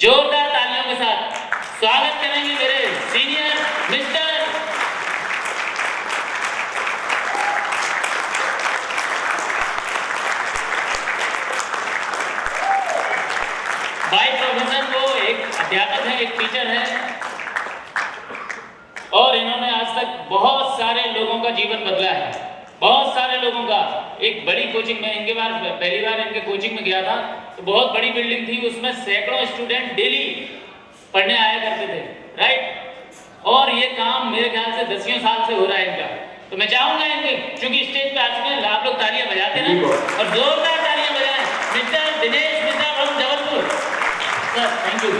जोरदार तालियों के साथ स्वागत करेंगे मेरे सीनियर मिस्टर भाई प्रोफेसर। वो एक अध्यापक है, एक टीचर है और इन्होंने आज तक बहुत सारे लोगों का जीवन बदला है, बहुत सारे लोगों का। एक बड़ी कोचिंग में इनके बार पहली बार इनके कोचिंग में गया था तो बहुत बड़ी बिल्डिंग थी, उसमें सैकड़ों स्टूडेंट डेली पढ़ने आया करते थे, राइट। और ये काम मेरे ख्याल से 10 साल से हो रहा है इनका। तो मैं चाहूंगा इनके, चूंकि स्टेज पे आ चुके हैं, आप लोग तालियां बजाते ना और जोरदार तालियां बजाएं। Mister Dinesh Mishra from Jabalpur sir, thank you.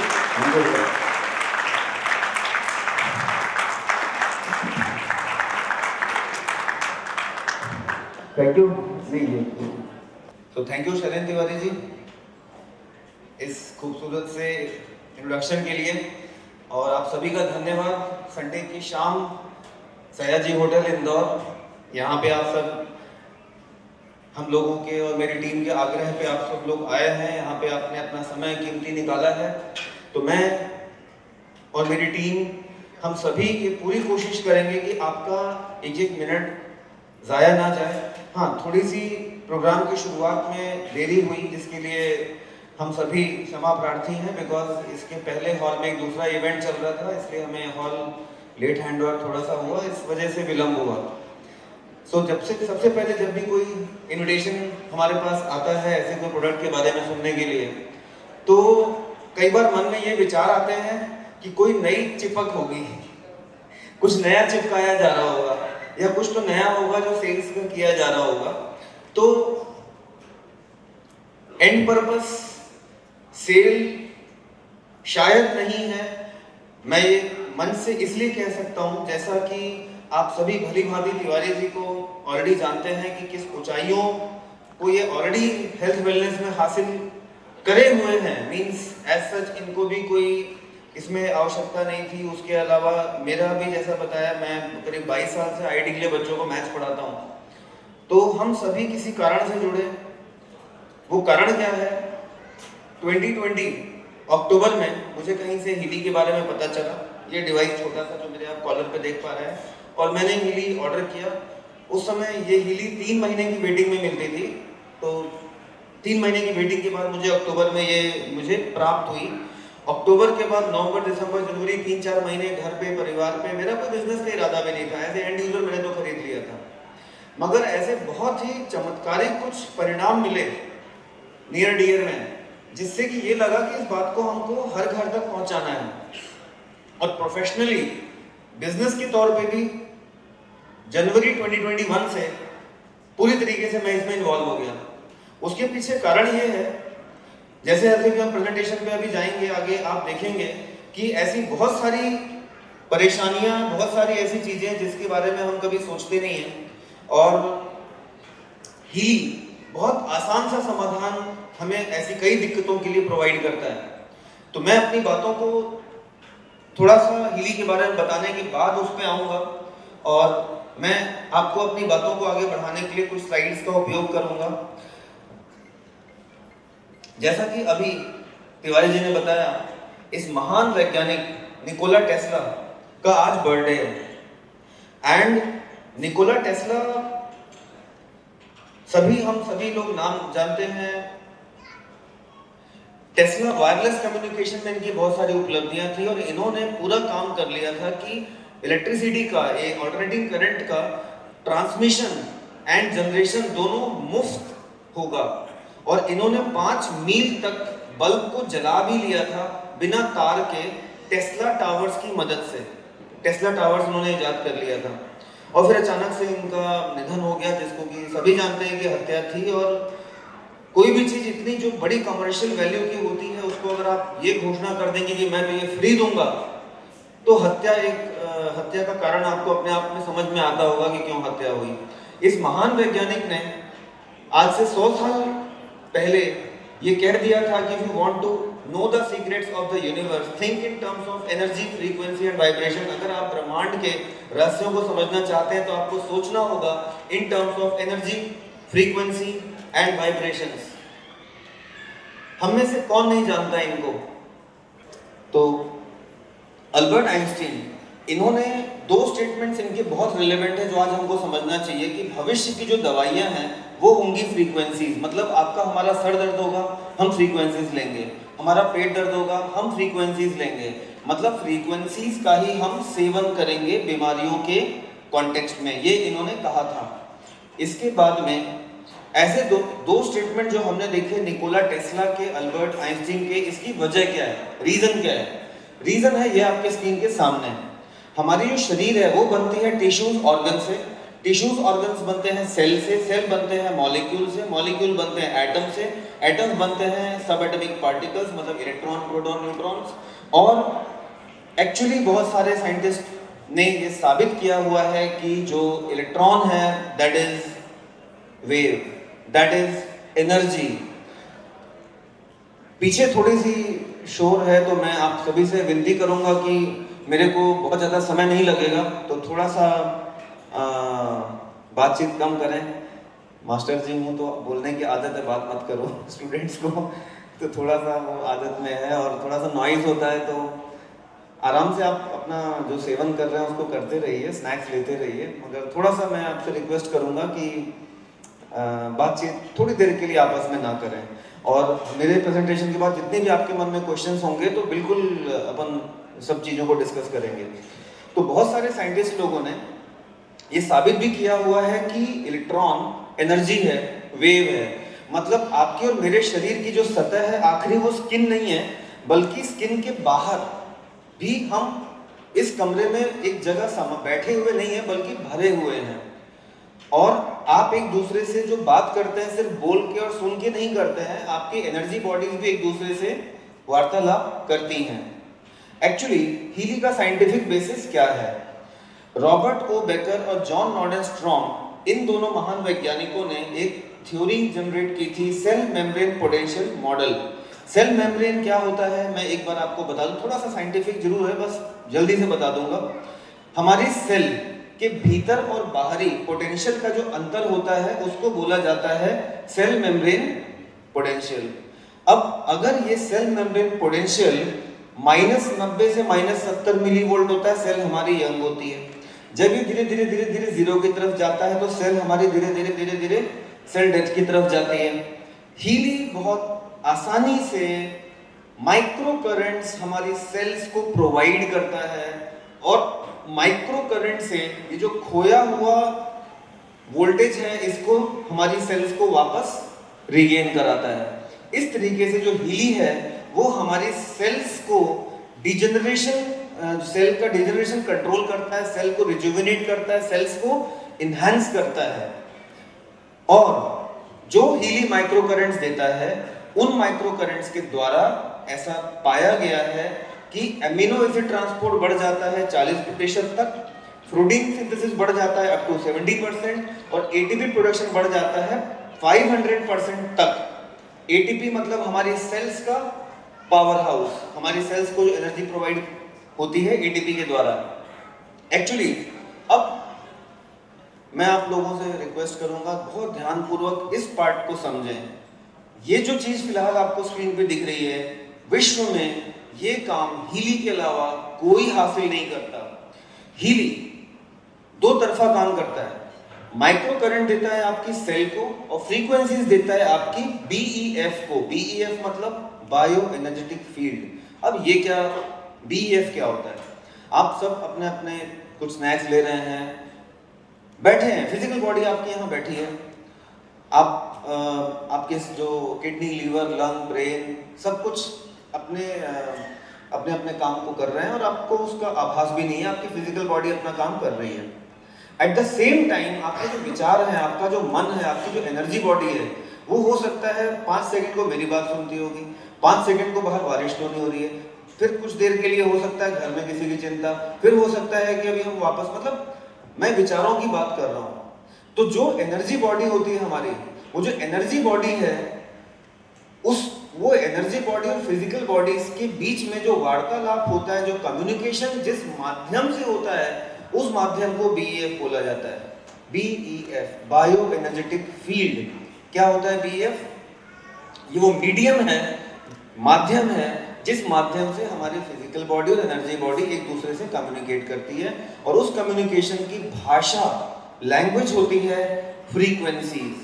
Thank you. तो थैंक यू शैलेंद्र तिवारी जी इस खूबसूरत से इंट्रोडक्शन के लिए, और आप सभी का धन्यवाद। संडे की शाम सयाजी होटल इंदौर, यहाँ पे आप सब हम लोगों के और मेरी टीम के आग्रह पे आप सब लोग आए हैं, यहाँ पे आपने अपना समय कीमती निकाला है। तो मैं और मेरी टीम हम सभी ये पूरी कोशिश करेंगे कि आपका एक एक मिनट ज़ाया ना जाए। हाँ, थोड़ी सी प्रोग्राम की शुरुआत में देरी हुई, जिसके लिए हम सभी क्षमा प्रार्थी हैं, बिकॉज इसके पहले हॉल में एक दूसरा इवेंट चल रहा था, इसलिए हमें हॉल लेट हैंड ओवर थोड़ा सा हुआ, इस वजह से विलम्ब हुआ। सबसे पहले जब भी कोई इन्विटेशन हमारे पास आता है ऐसे कोई प्रोडक्ट के बारे में सुनने के लिए, तो कई बार मन में ये विचार आते हैं कि कोई नई चिपक होगी, कुछ नया चिपकाया जा रहा होगा, या कुछ तो नया होगा जो सेल्स में किया जा रहा होगा। तो एंड पर्पस सेल शायद नहीं है। मैं ये मन से इसलिए कह सकता हूं, जैसा कि आप सभी भली भांति तिवारी जी को ऑलरेडी जानते हैं कि किस ऊंचाइयों को ये ऑलरेडी हेल्थ वेलनेस में हासिल करे हुए हैं। मींस एज सच इनको भी कोई इसमें आवश्यकता नहीं थी। उसके अलावा मेरा भी, जैसा बताया, मैं करीब 22 साल से आईआईटी के लिए बच्चों को मैथ्स पढ़ाता हूँ। तो हम सभी किसी कारण से जुड़े। वो कारण क्या है? 2020 अक्टूबर में मुझे कहीं से हीली के बारे में पता चला। ये डिवाइस छोटा सा जो मेरे आप कॉलर पे देख पा रहे हैं, और मैंने हीली ऑर्डर किया। उस समय ये हीली 3 महीने की वेटिंग में मिलती थी। तो 3 महीने की वेटिंग के बाद मुझे अक्टूबर में ये मुझे प्राप्त हुई। अक्टूबर के बाद नवंबर, दिसंबर, जनवरी 3-4 महीने घर पे, परिवार पे, मेरा कोई बिजनेस का इरादा भी नहीं था। एज ए एंड यूजर मैंने तो खरीद लिया था, मगर ऐसे बहुत ही चमत्कारिक कुछ परिणाम मिले नियर डियर में, जिससे कि ये लगा कि इस बात को हमको हर घर तक पहुंचाना है। और प्रोफेशनली बिजनेस के तौर पे भी जनवरी 2021 से पूरी तरीके से मैं इसमें इन्वॉल्व हो गया। उसके पीछे कारण ये है, जैसे जैसे कि हम प्रेजेंटेशन पे अभी जाएंगे आगे, आप देखेंगे कि ऐसी बहुत सारी परेशानियां, बहुत सारी ऐसी चीजें जिसके बारे में हम कभी सोचते नहीं हैं, और ही बहुत आसान सा समाधान हमें ऐसी कई दिक्कतों के लिए प्रोवाइड करता है। तो मैं अपनी बातों को थोड़ा सा हीली के बारे में बताने के बाद उस पर आऊँगा, और मैं आपको अपनी बातों को आगे बढ़ाने के लिए कुछ स्लाइड्स का उपयोग करूँगा। जैसा कि अभी तिवारी जी ने बताया, इस महान वैज्ञानिक निकोला टेस्ला का आज बर्थडे है। एंड निकोला टेस्ला हम सभी लोग नाम जानते हैं। टेस्ला वायरलेस कम्युनिकेशन में इनकी बहुत सारी उपलब्धियां थी, और इन्होंने पूरा काम कर लिया था कि इलेक्ट्रिसिटी का, एक ऑल्टरनेटिंग करंट का ट्रांसमिशन एंड जनरेशन दोनों मुफ्त होगा। और इन्होंने 5 मील तक बल्ब को जला भी लिया था बिना तार के, टेस्ला टावर्स की मदद से। टेस्ला टावर्स उन्होंने इजाद कर लिया था, और फिर अचानक से इनका निधन हो गया, जिसको कि सभी जानते हैं कि हत्या थी। और कोई भी चीज इतनी जो बड़ी कमर्शियल वैल्यू की होती है, उसको अगर आप ये घोषणा कर देंगे कि मैं तो ये फ्री दूंगा, तो हत्या का कारण आपको अपने आप में समझ में आता होगा कि क्यों हत्या हुई। इस महान वैज्ञानिक ने आज से 100 साल पहले ये कह दिया था कि if you want to know the secrets of the universe, think in terms of energy, frequency and vibration। अगर आप ब्रह्मांड के रहस्यों को समझना चाहते हैं तो आपको सोचना होगा in terms of energy, frequency and vibrations। हम में से कौन नहीं जानता इनको? तो अल्बर्ट आइंस्टीन, इन्होंने दो स्टेटमेंट्स इनके बहुत रिलेवेंट है जो आज हमको समझना चाहिए कि भविष्य की जो दवाइयां हैं वो होंगी फ्रीक्वेंसीज। मतलब आपका हमारा सर दर्द होगा, हम फ्रीक्वेंसीज लेंगे, हमारा पेट दर्द होगा, हम फ्रीक्वेंसीज लेंगे। मतलब फ्रीक्वेंसीज का ही हम सेवन करेंगे बीमारियों के कॉन्टेक्स्ट में, ये इन्होंने कहा था। इसके बाद में ऐसे दो स्टेटमेंट जो हमने देखे निकोला टेस्ला के, अल्बर्ट आइंस्टीन के, इसकी वजह क्या है, रीजन क्या है? रीजन है ये आपके स्क्रीन के सामने। हमारी जो शरीर है वो बनती है टिश्यूज ऑर्गन से, टिश्यूज ऑर्गन्स बनते हैं सेल से, सेल बनते हैं मॉलिक्यूल से, मॉलिक्यूल बनते हैं एटम से, एटम्स बनते हैं सब एटॉमिक पार्टिकल्स मतलब इलेक्ट्रॉन, प्रोटॉन, न्यूट्रॉन्स। और एक्चुअली बहुत सारे साइंटिस्ट ने ये साबित किया हुआ है कि जो इलेक्ट्रॉन है that is wave, that is energy. पीछे थोड़ी सी शोर है तो मैं आप सभी से विनती करूंगा कि मेरे को बहुत ज़्यादा समय नहीं लगेगा तो थोड़ा सा बातचीत कम करें। मास्टर जी हूँ तो बोलने की आदत है, बात मत करो स्टूडेंट्स को, तो थोड़ा सा वो आदत में है और थोड़ा सा नॉइज होता है, तो आराम से आप अपना जो सेवन कर रहे हैं उसको करते रहिए, स्नैक्स लेते रहिए। मगर थोड़ा सा मैं आपसे रिक्वेस्ट करूँगा कि बातचीत थोड़ी देर के लिए आपस में ना करें। और मेरे प्रेजेंटेशन के बाद जितने भी आपके मन में क्वेश्चंस होंगे तो बिल्कुल अपन सब चीज़ों को डिस्कस करेंगे। तो बहुत सारे साइंटिस्ट लोगों ने ये साबित भी किया हुआ है कि इलेक्ट्रॉन एनर्जी है, वेव है। मतलब आपके और मेरे शरीर की जो सतह है आखिरी वो स्किन नहीं है, बल्कि स्किन के बाहर भी हम इस कमरे में एक जगह बैठे हुए नहीं है बल्कि भरे हुए हैं। और आप एक दूसरे से जो बात करते हैं सिर्फ बोल के और सुन के नहीं करते हैं, आपकी एनर्जी बॉडीज भी एक दूसरे से वार्तालाप करती हैं। एक्चुअली हीली का साइंटिफिक बेसिस क्या है? रॉबर्ट ओ बेकर और जॉन नॉर्डन स्ट्रॉन्ग, इन दोनों महान वैज्ञानिकों ने एक थ्योरी जनरेट की थी, cell membrane potential model. Cell membrane क्या होता है मैं एक बार आपको बता दूं, थोड़ा सा साइंटिफिक जरूर है, बस जल्दी से बता दूंगा। हमारी सेल के भीतर और बाहरी पोटेंशियल का जो अंतर होता है उसको बोला जाता है सेल मेम्ब्रेन पोटेंशियल। अब अगर ये सेल मेम्ब्रेन पोटेंशियल -90 से -70 मिलीवोल्ट होता है, सेल हमारी यंग होती है। जब ये धीरे धीरे धीरे धीरे जीरो की तरफ जाता है तो सेल हमारी धीरे धीरे धीरे धीरे सेल डेथ की तरफ जाती है। हीली बहुत आसानी से माइक्रो करंट्स हमारी सेल्स को प्रोवाइड करता है और माइक्रो करंट से ये जो खोया हुआ वोल्टेज है इसको हमारी सेल्स को वापस रिगेन कराता है। इस तरीके से जो हीली है वो हमारी सेल्स को डिजेनरेशन, सेल का डिजेनरेशन कंट्रोल करता है, सेल को रिजुविनेट करता है, सेल्स को इनहैंस करता है। और जो हीली माइक्रो करंट्स देता है उन माइक्रो करंट्स के द्वारा ऐसा पाया गया है कि एमिनो एसिड ट्रांसपोर्ट बढ़ जाता है 40% तक, प्रोटीन सिंथेसिस बढ़ जाता है अप टू 70% और एटीपी प्रोडक्शन बढ़ जाता है 500% तक। एटीपी मतलब हमारी सेल्स का पावर हाउस, हमारी सेल्स को जो एनर्जी प्रोवाइड होती है एटीपी के द्वारा। एक्चुअली अब मैं आप लोगों से रिक्वेस्ट करूंगा बहुत ध्यानपूर्वक इस पार्ट को समझें। ये जो चीज फिलहाल आपको स्क्रीन पे दिख रही है, विश्व में ये काम हीली के अलावा कोई हासिल नहीं करता। हीली दो तरफा काम करता है, माइक्रो करंट देता है आपकी सेल को और फ्रीक्वेंसीज देता है आपकी बीईएफ को। बीईएफ मतलब बायो एनर्जेटिक फील्ड। अब ये क्या, बीईएफ क्या होता है? आप सब अपने अपने कुछ स्नैक्स ले रहे हैं, बैठे हैं, फिजिकल बॉडी आपकी यहाँ बैठी है, आप आपके जो किडनी, लीवर, लंग, ब्रेन सब कुछ अपने अपने काम को कर रहे हैं और आपको उसका आभास भी नहीं है, आपकी फिजिकल बॉडी अपना काम कर रही है। एट द सेम टाइम आपके जो विचार हैं, आपका जो मन है, आपकी जो एनर्जी बॉडी है, वो हो सकता है 5 सेकंड को मेरी बात सुनती होगी, 5 सेकंड को बाहर बारिश तो नहीं हो रही है, फिर कुछ देर के लिए हो सकता है घर में किसी की चिंता, फिर हो सकता है कि अभी हम वापस, मतलब मैं विचारों की बात कर रहा हूँ। तो जो एनर्जी बॉडी होती है हमारी, वो जो एनर्जी बॉडी है, वो एनर्जी बॉडी और फिजिकल बॉडी के बीच में जो वार्तालाप होता है, जो कम्युनिकेशन जिस माध्यम से होता है, उस माध्यम को बीईएफ बोला जाता है। बीईएफ, बायो एनर्जेटिक फील्ड। क्या होता है बीईएफ? ये वो मीडियम है, माध्यम है जिस माध्यम से हमारी फिजिकल बॉडी और एनर्जी बॉडी एक दूसरे से कम्युनिकेट करती है, और उस कम्युनिकेशन की भाषा, लैंग्वेज होती है फ्रीक्वेंसीज।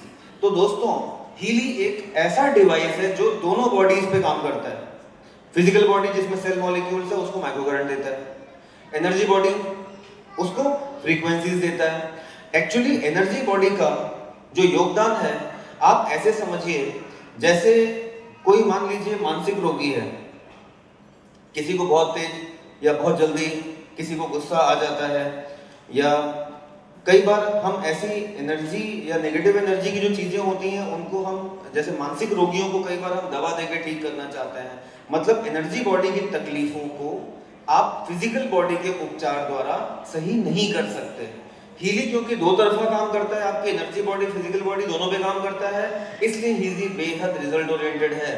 तो दोस्तों, हीली एक ऐसा डिवाइस है जो दोनों बॉडीज पे काम करता है। फिजिकल बॉडी जिसमें सेल मॉलिक्यूल्स है उसको माइक्रो करंट देता है, एनर्जी बॉडी उसको फ्रीक्वेंसीज देता है। एक्चुअली एनर्जी बॉडी का जो योगदान है, आप ऐसे समझिए जैसे कोई मान लीजिए मानसिक रोगी है, किसी को बहुत तेज या बहुत जल्दी किसी को गुस्सा आ जाता है, या कई बार हम ऐसी एनर्जी या नेगेटिव एनर्जी की जो चीजें होती हैं उनको हम, जैसे मानसिक रोगियों को कई बार हम दवा देकर ठीक करना चाहते हैं। मतलब एनर्जी बॉडी की तकलीफों को आप फिजिकल बॉडी के उपचार द्वारा सही नहीं कर सकते। हीली क्योंकि दो तरफा काम करता है, आपकी एनर्जी बॉडी फिजिकल बॉडी दोनों पे काम करता है, इसलिए हीली बेहद रिजल्ट ओरिएंटेड है।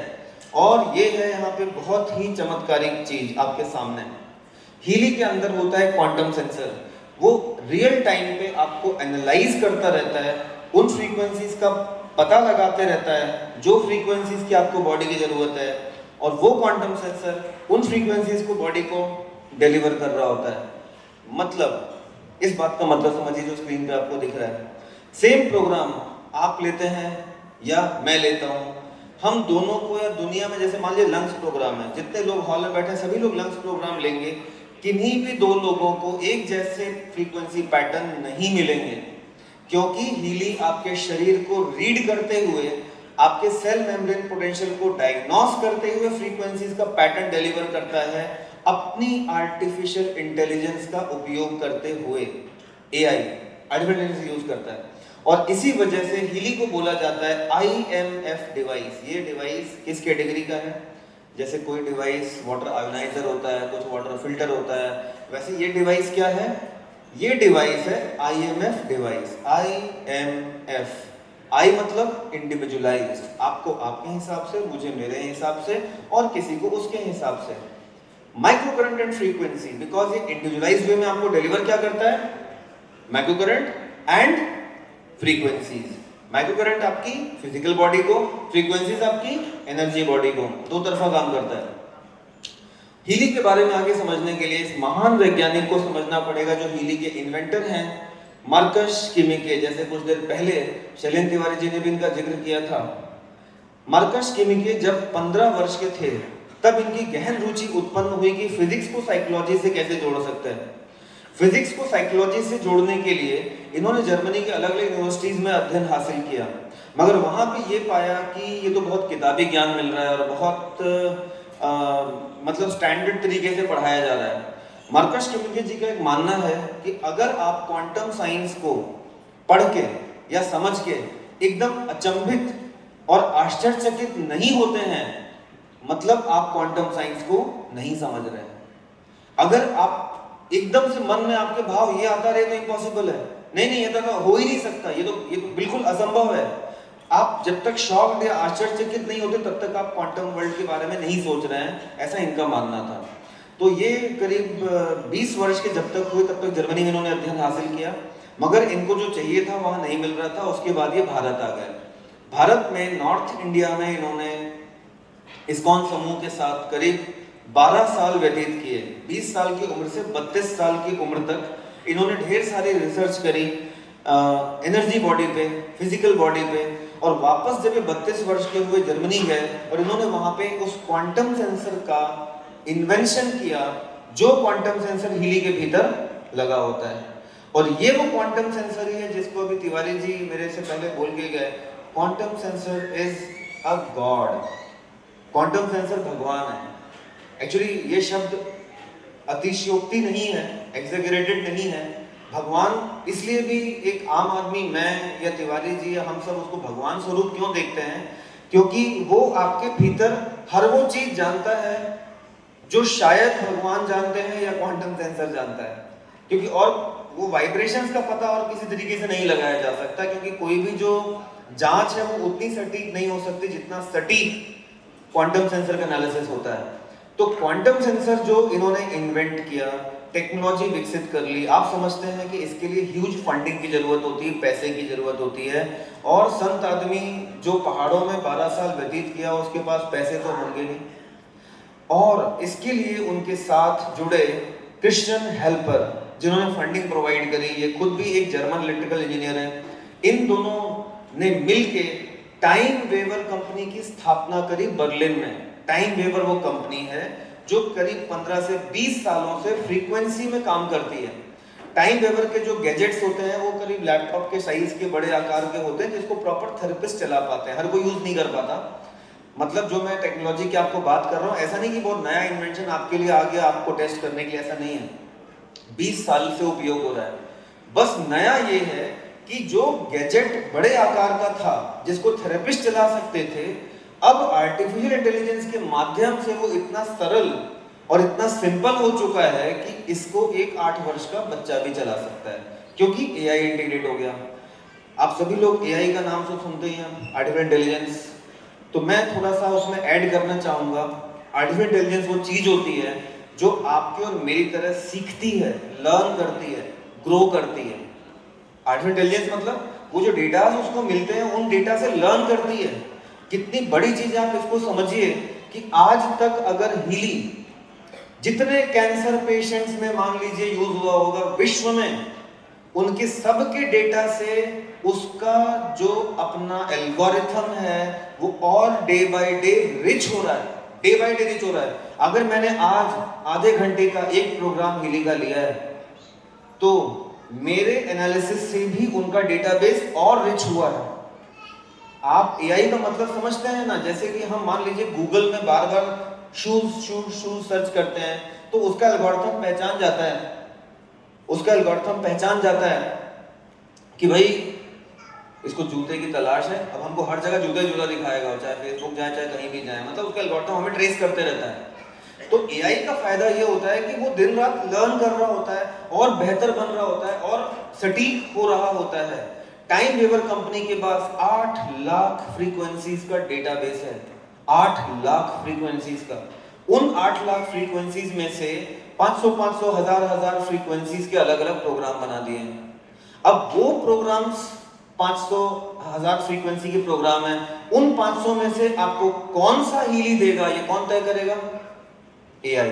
और ये है यहाँ पे बहुत ही चमत्कारिक चीज आपके सामने। हीली के अंदर होता है क्वांटम सेंसर, वो रियल टाइम पे आपको एनालाइज करता रहता है, उन फ्रीक्वेंसीज का पता लगाते रहता है जो फ्रीक्वेंसीज की आपको बॉडी की जरूरत है, और वो क्वांटम सेंसर उन फ्रीक्वेंसीज को बॉडी को डिलीवर कर रहा होता है। मतलब इस बात का मतलब समझिए जो स्क्रीन पे आपको दिख रहा है, सेम प्रोग्राम आप लेते हैं या मैं लेता हूं, हम दोनों को, या दुनिया में जैसे मान लीजिए लंग्स प्रोग्राम है, जितने लोग हॉल में बैठे हैं सभी लोग लंग्स प्रोग्राम लेंगे, किन्हीं भी दो लोगों को एक जैसे फ्रीक्वेंसी पैटर्न नहीं मिलेंगे, क्योंकि हीली आपके शरीर को रीड करते हुए, आपके सेल मेम्ब्रेन पोटेंशियल को डायग्नोस करते हुए फ्रीक्वेंसीज का पैटर्न डिलीवर करता है, अपनी आर्टिफिशियल इंटेलिजेंस का उपयोग करते हुए। एआई, आर्टिफिशियल इंटेलिजेंस यूज करता है, और इसी वजह से हीली को बोला जाता है IMF डिवाइस। ये डिवाइस किस कैटेगरी का है? जैसे कोई डिवाइस वाटर आयोनाइजर होता है, कुछ वाटर फिल्टर होता है, वैसे ये डिवाइस क्या है? ये डिवाइस है IMF डिवाइस। IMF, आई मतलब इंडिविजुअलाइज्ड, आपको आपके हिसाब से, मुझे मेरे हिसाब से, और किसी को उसके हिसाब से। Micro current and frequency, because ये इंडिविजुअलाइज्ड वे में आपको डिलीवर क्या करता है? Micro current and frequencies. Micro current आपकी फिजिकल बॉडी को, फ्रीक्वेंसीज आपकी एनर्जी बॉडी को, दो तरफा काम करता है। हीली के बारे में आगे समझने के लिए इस महान वैज्ञानिक को समझना पड़ेगा जो हीली के इन्वेंटर हैं, मार्कस किमिके। जैसे कुछ देर पहले शैलेंद्र तिवारी जी ने भी इनका जिक्र किया था। मार्कस किमिके जब 15 वर्ष के थे तब इनकी गहन रुचि उत्पन्न हुई कि फिजिक्स को साइकोलॉजी से कैसे जोड़ सकते हैं। फिजिक्स को साइकोलॉजी से जोड़ने के लिए इन्होंने जर्मनी के अलग अलग यूनिवर्सिटीज में अध्ययन हासिल किया, मगर वहां पे ये पाया कि ये तो बहुत किताबी ज्ञान मिल रहा है और बहुत मतलब स्टैंडर्ड तरीके से पढ़ाया जा रहा है। मार्कस किमिके जी का एक मानना है कि अगर आप क्वांटम साइंस को पढ़ के या समझ के एकदम अचंभित और आश्चर्यचकित नहीं होते हैं, मतलब आप क्वांटम साइंस को नहीं समझ रहे हैं। अगर आप एकदम से मन में आपके भाव ये आता रहे तो इम्पॉसिबल है, नहीं ये तो हो ही नहीं सकता, ये तो बिल्कुल असंभव है। आप जब तक शॉक्ड या आश्चर्यचकित नहीं होते तब तक आप क्वांटम वर्ल्ड के बारे में नहीं सोच रहे हैं, ऐसा इनका मानना था। तो ये करीब 20 वर्ष के जब तक हुए तब तक जर्मनी में इन्होंने अध्ययन हासिल किया, मगर इनको जो चाहिए था वहां नहीं मिल रहा था। उसके बाद ये भारत आ गए। भारत में नॉर्थ इंडिया में इन्होंने इस्कॉन समूह के साथ करीब 12 साल व्यतीत किए। 20 साल की उम्र से 32 साल की उम्र तक इन्होंने ढेर सारी रिसर्च करी एनर्जी बॉडी पे, फिजिकल बॉडी पे, और वापस जब ये 32 वर्ष के हुए जर्मनी गए और इन्होंने वहां पे उस क्वांटम सेंसर का इन्वेंशन किया जो क्वांटम सेंसर हीली के भीतर लगा होता है। और ये वो क्वांटम सेंसर ही है जिसको अभी तिवारी जी मेरे से पहले बोल के गए, quantum sensor is a God. Quantum sensor भगवान है। एक्चुअली ये शब्द अतिशयोक्ति नहीं है, एग्जैगरेटेड नहीं है। भगवान इसलिए भी एक आम आदमी, मैं या तिवारी जी या हम सब उसको भगवान स्वरूप क्यों देखते हैं, क्योंकि वो आपके भीतर हर वो चीज जानता है जो शायद भगवान जानते हैं या क्वांटम सेंसर जानता है। क्योंकि और वो वाइब्रेशंस का पता और किसी तरीके से नहीं लगाया जा सकता, क्योंकि कोई भी जो जांच है वो उतनी सटीक नहीं हो सकती जितना सटीक क्वांटम सेंसर का एनालिसिस होता है। तो क्वांटम सेंसर जो इन्होंने इन्वेंट किया, टेक्नोलॉजी विकसित कर ली, आप समझते हैं कि इसके लिए ह्यूज फंडिंग की जरूरत होती है, पैसे की जरूरत होती है। और संत आदमी जो पहाड़ों में 12 साल व्यतीत किया उसके पास पैसे तो होंगे नहीं। और इसके लिए उनके साथ जुड़े क्रिश्चियन हेल्पर जिन्होंने फंडिंग प्रोवाइड करी, ये खुद भी एक जर्मन इलेक्ट्रिकल इंजीनियर है। इन दोनों ने मिलके टाइम वेवर कंपनी की स्थापना करी बर्लिन में। टाइम वेवर वो कंपनी है जो करीब 15 से 20 सालों से फ्रीक्वेंसी में काम करती है। टाइम वेवर के जो गैजेट्स होते हैं वो करीब लैपटॉप के साइज के बड़े आकार के होते हैं, जिसको प्रॉपर थेरेपिस्ट चला पाते हैं, हर कोई यूज नहीं कर पाता। मतलब जो मैं टेक्नोलॉजी की आपको बात कर रहा हूँ, ऐसा नहीं कि बहुत नया इन्वेंशन आपके लिए आ गया आपको टेस्ट करने के लिए, ऐसा नहीं है। 20 साल से उपयोग हो रहा है। बस नया ये है कि जो गैजेट बड़े आकार का था जिसको थेरेपिस्ट चला सकते थे, अब आर्टिफिशियल इंटेलिजेंस के माध्यम से वो इतना सरल और इतना सिंपल हो चुका है कि इसको एक 8 वर्ष का बच्चा भी चला सकता है, क्योंकि एआई इंटीग्रेट हो गया। आप सभी लोग एआई का नाम तो सुनते ही हैं, आर्टिफिशियल इंटेलिजेंस। तो मैं थोड़ा सा उसमें ऐड करना चाहूंगा। आर्टिफिशियल इंटेलिजेंस वो चीज होती है जो आपके और मेरी तरह सीखती है, लर्न करती है, ग्रो करती है। आर्टिफिशियल इंटेलिजेंस मतलब वो जो डेटा उसको मिलते हैं उन डेटा से लर्न करती है। कितनी बड़ी चीज है, आप इसको समझिए कि आज तक अगर हीली जितने कैंसर पेशेंट्स में मान लीजिए यूज हुआ होगा विश्व में, उनके सबके डेटा से उसका जो अपना एल्गोरिथम है वो और डे बाय डे रिच हो रहा है, डे बाय डे रिच हो रहा है। अगर मैंने आज आधे घंटे का एक प्रोग्राम हीली का लिया है तो मेरे एनालिसिस से भी उनका डेटाबेस और रिच हुआ है। आप एआई का मतलब समझते हैं ना? जैसे कि हम मान लीजिए गूगल में बार बार शूज सर्च करते हैं तो उसका एल्गोरिथम पहचान जाता है, उसका एल्गोरिथम पहचान जाता है कि भाई इसको जूते की तलाश है, अब हमको हर जगह जूता दिखाएगा, चाहे फेसबुक जाए चाहे कहीं भी जाए, मतलब उसका एल्गोरिथम हमें ट्रेस करते रहता है। तो एआई का फायदा ये होता है कि वो दिन रात लर्न कर रहा होता है और बेहतर बन रहा होता है और सटीक हो रहा होता है। टाइम वेवर कंपनी के पास 8 लाख फ्रीक्वेंसीज का डेटाबेस है, 8 लाख फ्रीक्वेंसीज का। उन 8 लाख फ्रीक्वेंसीज में से 500 हजार फ्रीक्वेंसीज के अलग अलग प्रोग्राम बना दिए हैं। अब वो प्रोग्राम्स 500 हजार फ्रीक्वेंसी के प्रोग्राम है, उन 500 में से आपको कौन सा हीली देगा ये कौन तय करेगा? एआई,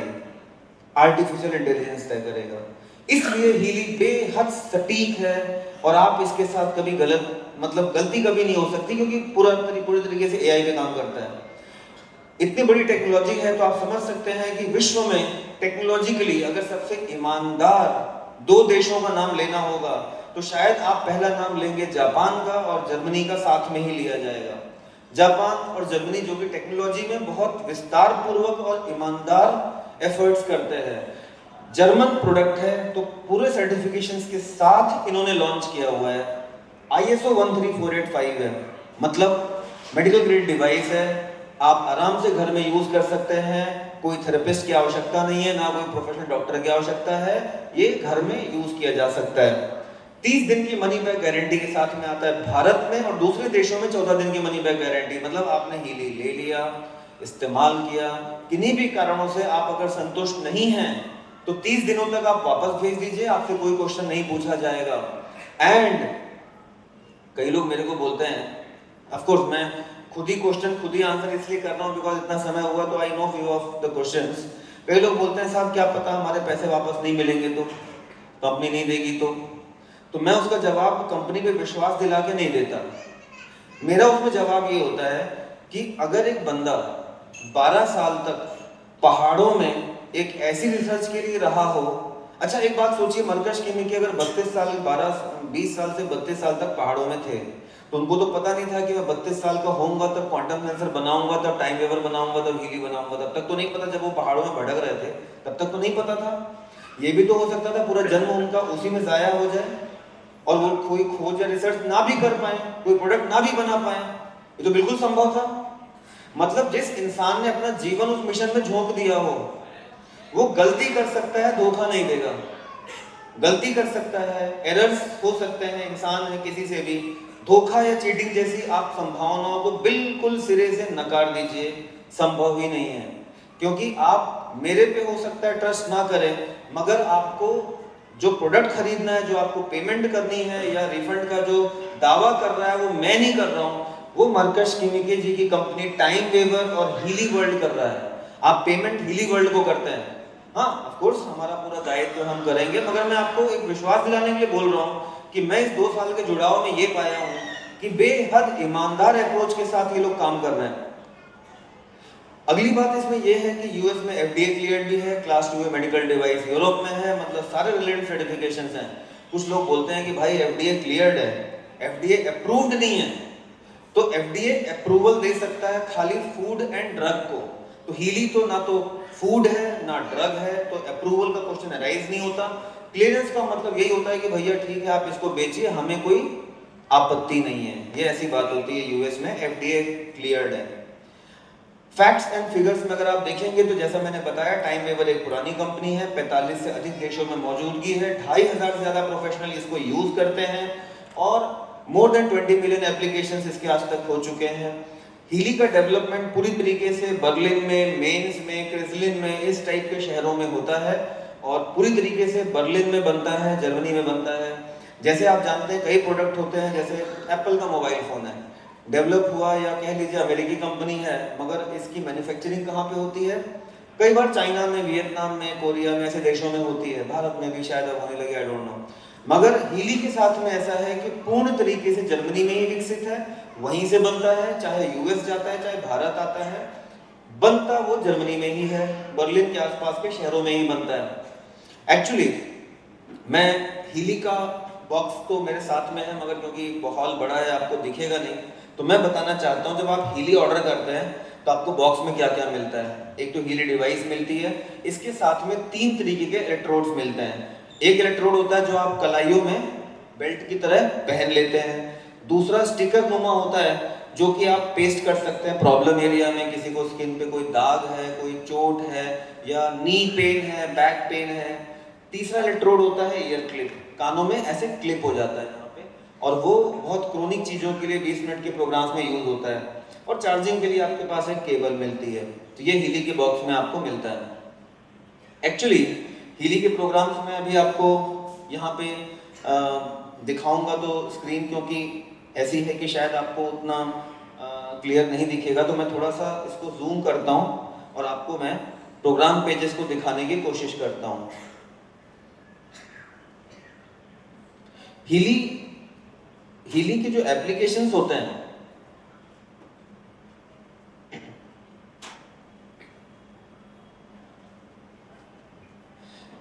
आर्टिफिशियल इंटेलिजेंस तय करेगा। इसलिए हीली बेहद सटीक है और आप इसके साथ कभी गलती कभी नहीं हो सकती, क्योंकि पूरे तरीके से एआई पे काम करता है। इतनी बड़ी टेक्नोलॉजी है तो आप समझ सकते हैं कि विश्व में टेक्नोलॉजिकली अगर सबसे ईमानदार 2 देशों का नाम लेना होगा तो शायद आप पहला नाम लेंगे जापान का और जर्मनी का साथ में ही लिया जाएगा। जापान और जर्मनी जो कि टेक्नोलॉजी में बहुत विस्तार पूर्वक और ईमानदार एफर्ट्स करते हैं। जर्मन प्रोडक्ट है तो पूरे सर्टिफिकेशंस के साथ इन्होंने लॉन्च किया हुआ है। ISO 13485 है, मतलब मेडिकल ग्रेड डिवाइस है, आप आराम से घर में यूज कर सकते हैं, कोई थेरेपिस्ट की आवश्यकता नहीं है, ना कोई प्रोफेशनल डॉक्टर की आवश्यकता है, ये घर में यूज किया जा सकता है। 30 दिन की मनी बैक गारंटी के साथ में आता है भारत में, और दूसरे देशों में 14 दिन की मनी बैक गारंटी। मतलब आपने हीली ले लिया, इस्तेमाल किया, किन्हीं भी कारणों से आप अगर संतुष्ट नहीं हैं तो 30 दिनों तक आप वापस भेज दीजिए, आपसे कोई क्वेश्चन नहीं पूछा जाएगा। एंड कई लोग मेरे को बोलते हैं, ऑफ कोर्स मैं खुद ही आंसर इसलिए कर रहा हूं बिकॉज इतना समय हुआ तो I know few of the questions. कई लोग बोलते हैं साहब क्या पता हमारे पैसे वापस नहीं मिलेंगे तो, कंपनी नहीं देगी तो मैं उसका जवाब कंपनी पे विश्वास दिला के नहीं देता। मेरा उसमें जवाब ये होता है कि अगर एक बंदा 12 साल तक पहाड़ों में एक ऐसी रिसर्च के लिए रहा हो। अच्छा एक बात सोचिए, मरकज केमी के अगर 20 साल से 32 साल तक पहाड़ों में थे तो उनको तो पता नहीं था कि मैं 32 साल का होऊंगा तब क्वांटम सेंसर बनाऊंगा, तब टाइम वेवर बनाऊंगा, तब हीली बनाऊंगा। तब तक तो नहीं पता, जब वो पहाड़ों में भटक रहे थे तब तक तो नहीं पता था। ये भी तो हो सकता था पूरा जन्म उनका उसी में जाया हो जाए और वो कोई खोज या रिसर्च ना भी कर पाए, कोई प्रोडक्ट ना भी बना पाए। ये तो बिल्कुल संभव था। मतलब जिस इंसान ने अपना जीवन उस मिशन में झोंक दिया हो वो गलती कर सकता है, धोखा नहीं देगा। गलती कर सकता है, एरर्स हो सकते हैं, इंसान है, किसी से भी धोखा या चीटिंग जैसी आप संभावनाओं को बिल्कुल सिरे से नकार दीजिए, संभव ही नहीं है। क्योंकि आप मेरे पे हो सकता है ट्रस्ट ना करें, मगर आपको जो प्रोडक्ट खरीदना है, जो आपको पेमेंट करनी है या रिफंड का जो दावा कर रहा है वो मैं नहीं कर रहा हूं, वो मरकज केमी जी की कंपनी टाइम वेवर और हीली वर्ल्ड कर रहा है। आप पेमेंट हीली वर्ल्ड को करते हैं, हाँ ऑफ कोर्स हमारा पूरा दायित्व हम करेंगे, मगर मैं आपको एक विश्वास दिलाने के लिए बोल रहा हूँ कि मैं इस 2 साल के जुड़ाव में ये पाया हूँ कि बेहद ईमानदार अप्रोच के साथ ये लोग काम कर रहे हैं। अगली बात इसमें यह है कि यूएस में एफडीए क्लियर्ड भी है, क्लास 2 मेडिकल डिवाइस, यूरोप में है, मतलब सारे रिलेटेड सर्टिफिकेशंस हैं। कुछ लोग बोलते हैं कि भाई एफडीए क्लियर्ड है, एफडीए अप्रूव्ड नहीं है। तो एफडीए अप्रूवल दे सकता है खाली फूड एंड ड्रग को, तो हीली तो ना तो फूड है ना ड्रग है, तो अप्रूवल का क्वेश्चन अराइज नहीं होता। क्लियरेंस का मतलब यही होता है कि भैया ठीक है आप इसको बेचिए, हमें कोई आपत्ति नहीं है, ये ऐसी बात होती है यूएस में, एफडीए क्लियर्ड है। फैक्ट्स एंड फिगर्स में अगर आप देखेंगे तो जैसा मैंने बताया, टाइम वेवर एक पुरानी कंपनी है, 45 से अधिक देशों में मौजूदगी है, 2500 से ज्यादा प्रोफेशनल इसको यूज करते हैं और मोर देन 20 मिलियन एप्लीकेशंस इसके आज तक हो चुके हैं। हीली का डेवलपमेंट पूरी तरीके से बर्लिन में, मेंस में, क्रिसलिन में, इस टाइप के शहरों में होता है और पूरी तरीके से बर्लिन में बनता है, जर्मनी में बनता है। जैसे आप जानते हैं कई प्रोडक्ट होते हैं, जैसे एप्पल का मोबाइल फोन है, डेवलप हुआ या कह लीजिए अमेरिकी कंपनी है, मगर इसकी मैन्युफैक्चरिंग कहाँ पे होती है? कई बार चाइना में, वियतनाम में, कोरिया में, ऐसे देशों में होती है, भारत में भी शायद अब होने लगी, आई डोंट नो। मगर हीली के साथ में ऐसा है कि पूर्ण तरीके से जर्मनी में ही विकसित है, वहीं से बनता है, चाहे यूएस जाता है चाहे भारत आता है, बनता वो जर्मनी में ही है, बर्लिन के आसपास के शहरों में ही बनता है। एक्चुअली मैं हीली का बॉक्स तो मेरे साथ में है, मगर क्योंकि बहुत बड़ा है आपको दिखेगा नहीं, तो मैं बताना चाहता हूँ जब आप हीली ऑर्डर करते हैं तो आपको बॉक्स में क्या क्या मिलता है। एक तो हीली डिवाइस मिलती है, इसके साथ में 3 तरीके के इलेक्ट्रोड्स मिलते हैं। एक इलेक्ट्रोड होता है जो आप कलाइयों में बेल्ट की तरह पहन लेते हैं, दूसरा स्टिकर नुमा होता है जो कि आप पेस्ट कर सकते हैं प्रॉब्लम एरिया में, किसी को स्किन पे कोई दाग है, कोई चोट है या नी पेन है, बैक पेन है। तीसरा इलेक्ट्रोड होता है ईयर क्लिप, कानों में ऐसे क्लिप हो जाता है यहाँ पे, और वो बहुत क्रोनिक चीजों के लिए 20 मिनट के प्रोग्राम्स में यूज होता है, और चार्जिंग के लिए आपके पास एक केबल मिलती है। तो ये हीली के बॉक्स में आपको मिलता है। एक्चुअली हीली के प्रोग्राम्स में अभी आपको यहाँ पे दिखाऊंगा तो स्क्रीन क्योंकि ऐसी है कि शायद आपको उतना क्लियर नहीं दिखेगा, तो मैं थोड़ा सा इसको जूम करता हूँ और आपको मैं प्रोग्राम पेजेस को दिखाने की कोशिश करता हूँ। हीली के जो एप्लीकेशंस होते हैं,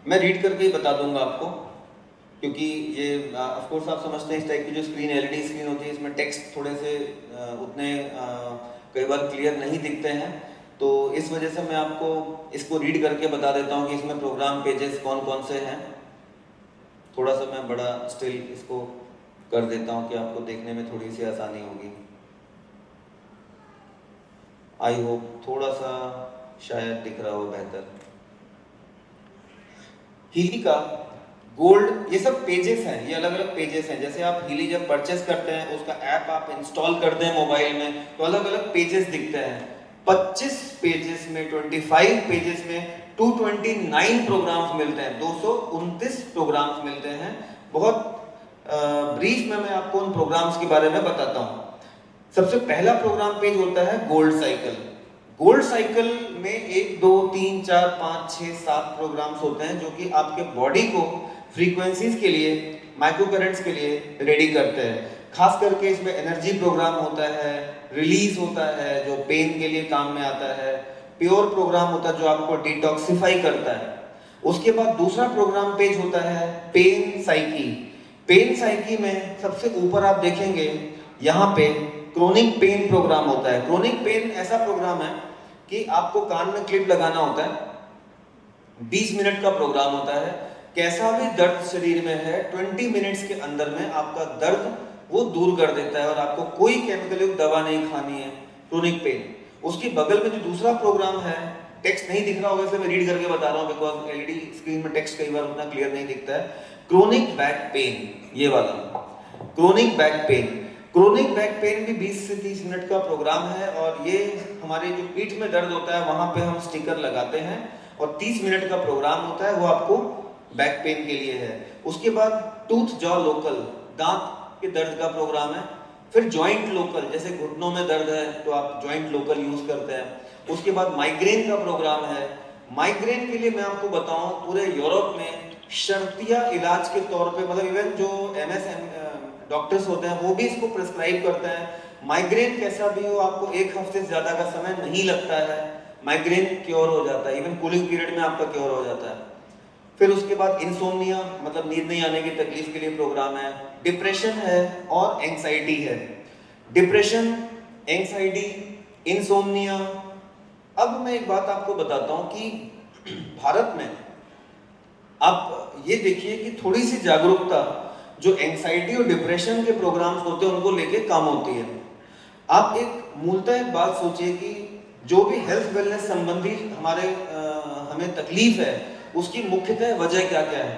मैं रीड करके ही बता दूंगा आपको, क्योंकि ये ऑफ कोर्स आप समझते हैं इस टाइप की जो स्क्रीन एलईडी स्क्रीन होती है, इसमें टेक्स्ट थोड़े से उतने कई बार क्लियर नहीं दिखते हैं, तो इस वजह से मैं आपको इसको रीड करके बता देता हूँ कि इसमें प्रोग्राम पेजेस कौन कौन से हैं। थोड़ा सा मैं बड़ा स्टिल इसको कर देता हूँ कि आपको देखने में थोड़ी सी आसानी होगी। आई होप थोड़ा सा शायद दिख रहा हो बेहतर। हीली का गोल्ड, ये सब पेजेस हैं, ये अलग अलग पेजेस हैं। जैसे आप हीली जब परचेस करते हैं, उसका ऐप आप इंस्टॉल करते हैं मोबाइल में, तो अलग अलग पेजेस दिखते हैं। 25 पेजेस में, 25 पेजेस में 229 प्रोग्राम्स मिलते हैं, 229 प्रोग्राम्स मिलते हैं। बहुत ब्रीफ में मैं आपको उन प्रोग्राम्स के बारे में बताता हूँ। सबसे पहला प्रोग्राम पेज होता है गोल्ड साइकिल। गोल्ड साइकिल में 1 2 3 4 5 6 7 प्रोग्राम्स होते हैं जो कि आपके बॉडी को फ्रीक्वेंसीज के लिए, माइक्रो करंट्स के लिए रेडी करते हैं। खास करके इसमें एनर्जी प्रोग्राम होता है, रिलीज होता है जो पेन के लिए काम में आता है, प्योर प्रोग्राम होता है जो आपको डिटॉक्सिफाई करता है। उसके बाद दूसरा प्रोग्राम पेज होता है पेन साइकी। पेन साइकी में सबसे ऊपर आप देखेंगे यहाँ पे क्रोनिक पेन प्रोग्राम होता है। क्रोनिक पेन ऐसा प्रोग्राम है कि आपको कान में क्लिप लगाना होता है, 20 मिनट का प्रोग्राम होता है। कैसा भी दर्द शरीर में है, 20 मिनट्स के अंदर में आपका दर्द वो दूर कर देता है और आपको कोई केमिकल युक्त दवा नहीं खानी है। Chronic pain. उसके बगल में जो दूसरा प्रोग्राम है, टेक्स्ट नहीं दिख रहा होगा इसलिए मैं रीड करके बता रहा हूँ, बिकॉज एलईडी स्क्रीन में टेक्स्ट कई बार उतना क्लियर नहीं दिखता है। क्रोनिक बैक पेन, ये वाला chronic back pain. Chronic back pain भी 20 से 30 मिनट का प्रोग्राम है, और ये हमारे जो पीठ में दर्द होता है वहां पे हम स्टिकर लगाते हैं, और 30 मिनट का प्रोग्राम होता है, वो आपको बैक पेन के लिए है। उसके बाद टूथ जॉ लोकल, दांत के दर्द का प्रोग्राम है। फिर जॉइंट लोकल, जैसे घुटनों में दर्द है तो आप जॉइंट लोकल यूज करते हैं। उसके बाद माइग्रेन का प्रोग्राम है। माइग्रेन के लिए मैं आपको बताऊं, पूरे यूरोप में शर्तिया इलाज के तौर पे, मतलब इवन जो एमएस डॉक्टर्स होते हैं वो भी इसको प्रिस्क्राइब करते हैं। माइग्रेन कैसा भी हो, आपको 1 हफ्ते से ज्यादा का समय नहीं लगता है, माइग्रेन क्योर हो जाता है, इवन कूलिंग पीरियड में आपका क्योर हो जाता है। फिर उसके बाद इंसोम्निया, मतलब नींद नहीं आने की तकलीफ के लिए प्रोग्राम है। डिप्रेशन है और एंग्जाइटी है। Depression, anxiety, insomnia. अब मैं एक बात आपको बताता हूं कि भारत में आप ये देखिए कि थोड़ी सी जागरूकता जो एंग्जाइटी और डिप्रेशन के प्रोग्राम्स होते हैं उनको लेके काम होती है। आप एक मूलतः एक बात सोचिए कि जो भी हेल्थ वेलनेस संबंधी हमें तकलीफ है उसकी मुख्यतः वजह क्या क्या है।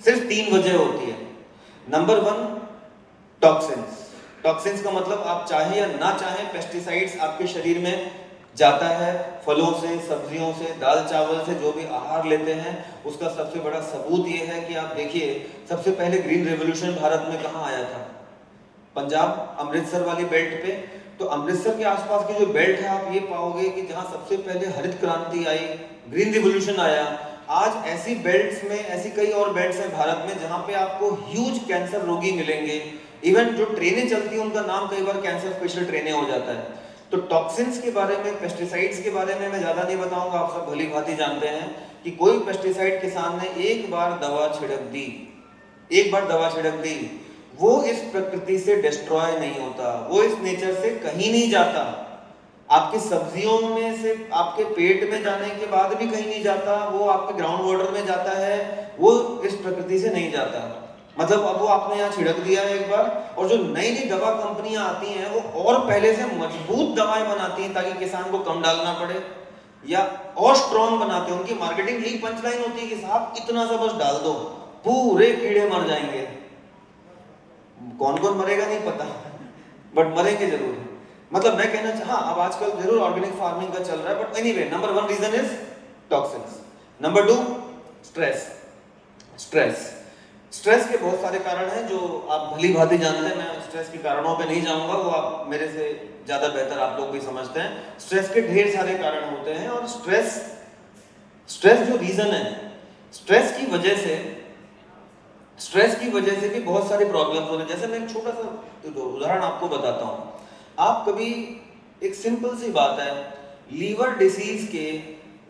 सिर्फ तीन वजह होती है। Number 1, toxins. टॉक्सिन्स का मतलब आप चाहे या ना चाहे पेस्टिसाइड्स आपके शरीर में जाता है, फलों से, सब्जियों से, दाल चावल से, जो भी आहार लेते हैं। उसका सबसे बड़ा सबूत ये है कि आप देखिए सबसे पहले ग्रीन रेवोल्यूशन भारत में कहाँ आया था? पंजाब अमृतसर वाली बेल्ट पे। तो अमृतसर के आसपास की जो बेल्ट है आप ये पाओगे कि जहां सबसे पहले हरित क्रांति आई, ग्रीन रिवॉल्यूशन आया। आज ऐसी बेल्ट्स में ऐसी कई और बेल्ट्स हैं भारत में जहां पे आपको ह्यूज कैंसर रोगी मिलेंगे। इवन जो ट्रेनें चलती हैं उनका नाम कई बार कैंसर स्पेशल ट्रेनें हो जाता है। तो टॉक्सिन्स के बारे में, पेस्टिसाइड्स के बारे में मैं ज्यादा नहीं बताऊंगा, आप सब भली भांति जानते हैं कि कोई पेस्टिसाइड किसान ने एक बार दवा छिड़क दी, वो इस प्रकृति से डिस्ट्रॉय नहीं होता, वो इस नेचर से कहीं नहीं जाता। आपकी सब्जियों में से आपके पेट में जाने के बाद भी कहीं नहीं जाता, वो आपके ग्राउंड वाटर में जाता है, वो इस प्रकृति से नहीं जाता। मतलब अब वो आपने यहाँ छिड़क दिया है एक बार, और जो नई नई दवा कंपनियां आती हैं वो और पहले से मजबूत दवाएं बनाती हैं ताकि किसान को कम डालना पड़े, या और स्ट्रॉन्ग बनाते हैं। उनकी मार्केटिंग यही पंचलाइन होती है कि साहब इतना सा बस डाल दो, पूरे कीड़े मर जाएंगे। कौन कौन मरेगा नहीं पता, बट मरेंगे जरूर। मतलब मैं कहना चाह, हाँ अब आजकल जरूर ऑर्गेनिक फार्मिंग का चल रहा है, but anyway number 1 reason is toxins. Number 2, stress के बहुत सारे कारण हैं जो आप भली भांति जानते हैं। मैं स्ट्रेस के कारणों पे नहीं जाऊंगा, वो आप मेरे से ज्यादा बेहतर आप लोग भी समझते हैं। स्ट्रेस के ढेर सारे कारण होते हैं, और स्ट्रेस जो रीजन है, स्ट्रेस की वजह से भी बहुत सारी प्रॉब्लम्स होते हैं। जैसे मैं एक छोटा सा उदाहरण आपको बताता हूँ। आप कभी, एक सिंपल सी बात है, लीवर डिसीज के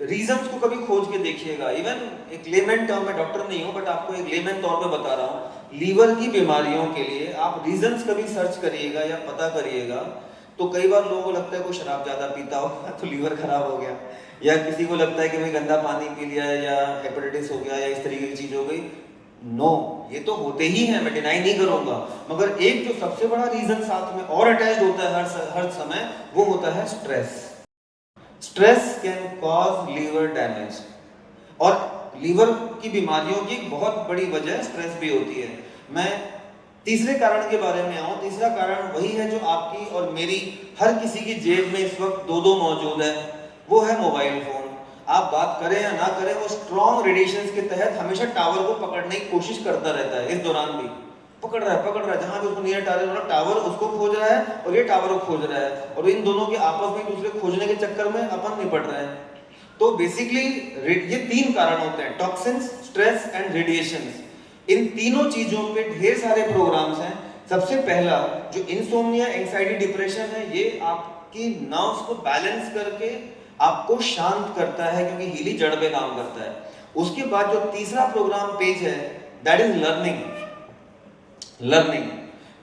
रीजंस को कभी खोज के देखिएगा। इवन एक लेमन टर्म, मैं डॉक्टर नहीं हूं बट आपको एक लेमन तौर पे बता रहा हूं, लीवर की बीमारियों के लिए आप रीजंस कभी सर्च करिएगा या पता करिएगा। तो कई बार लोगों को लगता है कोई शराब ज्यादा पीता हो तो लीवर खराब हो गया, या किसी को लगता है कि भाई गंदा पानी पी लिया या हेपेटाइटिस हो गया या इस तरीके की चीज हो गई। नो, ये तो होते ही हैं, मैं डिनाई नहीं करूंगा, मगर एक जो सबसे बड़ा रीजन साथ में और अटैच होता है हर समय, वो होता है stress. Stress can cause liver damage, और लीवर की बीमारियों की बहुत बड़ी वजह स्ट्रेस भी होती है। मैं तीसरे कारण के बारे में आऊं। तीसरा कारण वही है जो आपकी और मेरी, हर किसी की जेब में इस वक्त दो मौजूद है, वो है मोबाइल फोन। आप बात करें या ना करें, वो स्ट्रॉन्ग रेडिएशंस के तहत हमेशा टावर को पकड़ने की कोशिश करता रहता है। इस दौरान भी पकड़ रहा है, जहां भी उसको नियर टावर उसको खोज रहा है और ये टावर को खोज रहा है, और इन दोनों के आपस में दूसरे खोजने के चक्कर में अपन निपट रहे हैं। तो बेसिकली ये 3 कारण होते हैं, टॉक्सिन्स, स्ट्रेस एंड रेडिएशंस। इन तीनों चीजों पे ढेर सारे प्रोग्राम्स हैं। सबसे पहला जो इंसोम्निया, एंग्जाइटी, डिप्रेशन है, ये आपकी नर्व्स को बैलेंस करके आपको शांत करता है, क्योंकि हीली जड़ पे काम करता है। उसके बाद जो तीसरा प्रोग्राम पेज है, दैट इज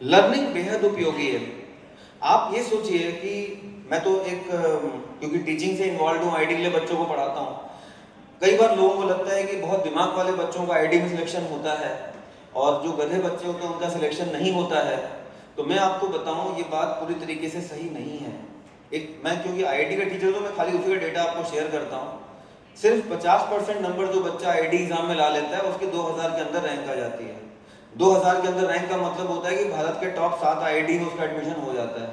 लर्निंग बेहद उपयोगी है। आप ये सोचिए कि मैं तो एक, क्योंकि टीचिंग से इन्वॉल्व हूँ, आईडी के लिए बच्चों को पढ़ाता हूँ। कई बार लोगों को लगता है कि बहुत दिमाग वाले बच्चों का आईडी में सिलेक्शन होता है और जो गधे बच्चे होते हैं उनका सिलेक्शन नहीं होता है। तो मैं आपको बताऊं, ये बात पूरी तरीके से सही नहीं है। मैं क्योंकि आईआईटी का टीचर हूं, मैं खाली उसी का डेटा आपको शेयर करता हूं। सिर्फ 50% नंबर जो बच्चा आईआईटी एग्जाम में ला लेता है उसके 2000 के अंदर रैंक आ जाती है। 2000 के अंदर रैंक का मतलब होता है कि भारत के टॉप 7 आईआईटी में उसका एडमिशन हो जाता है।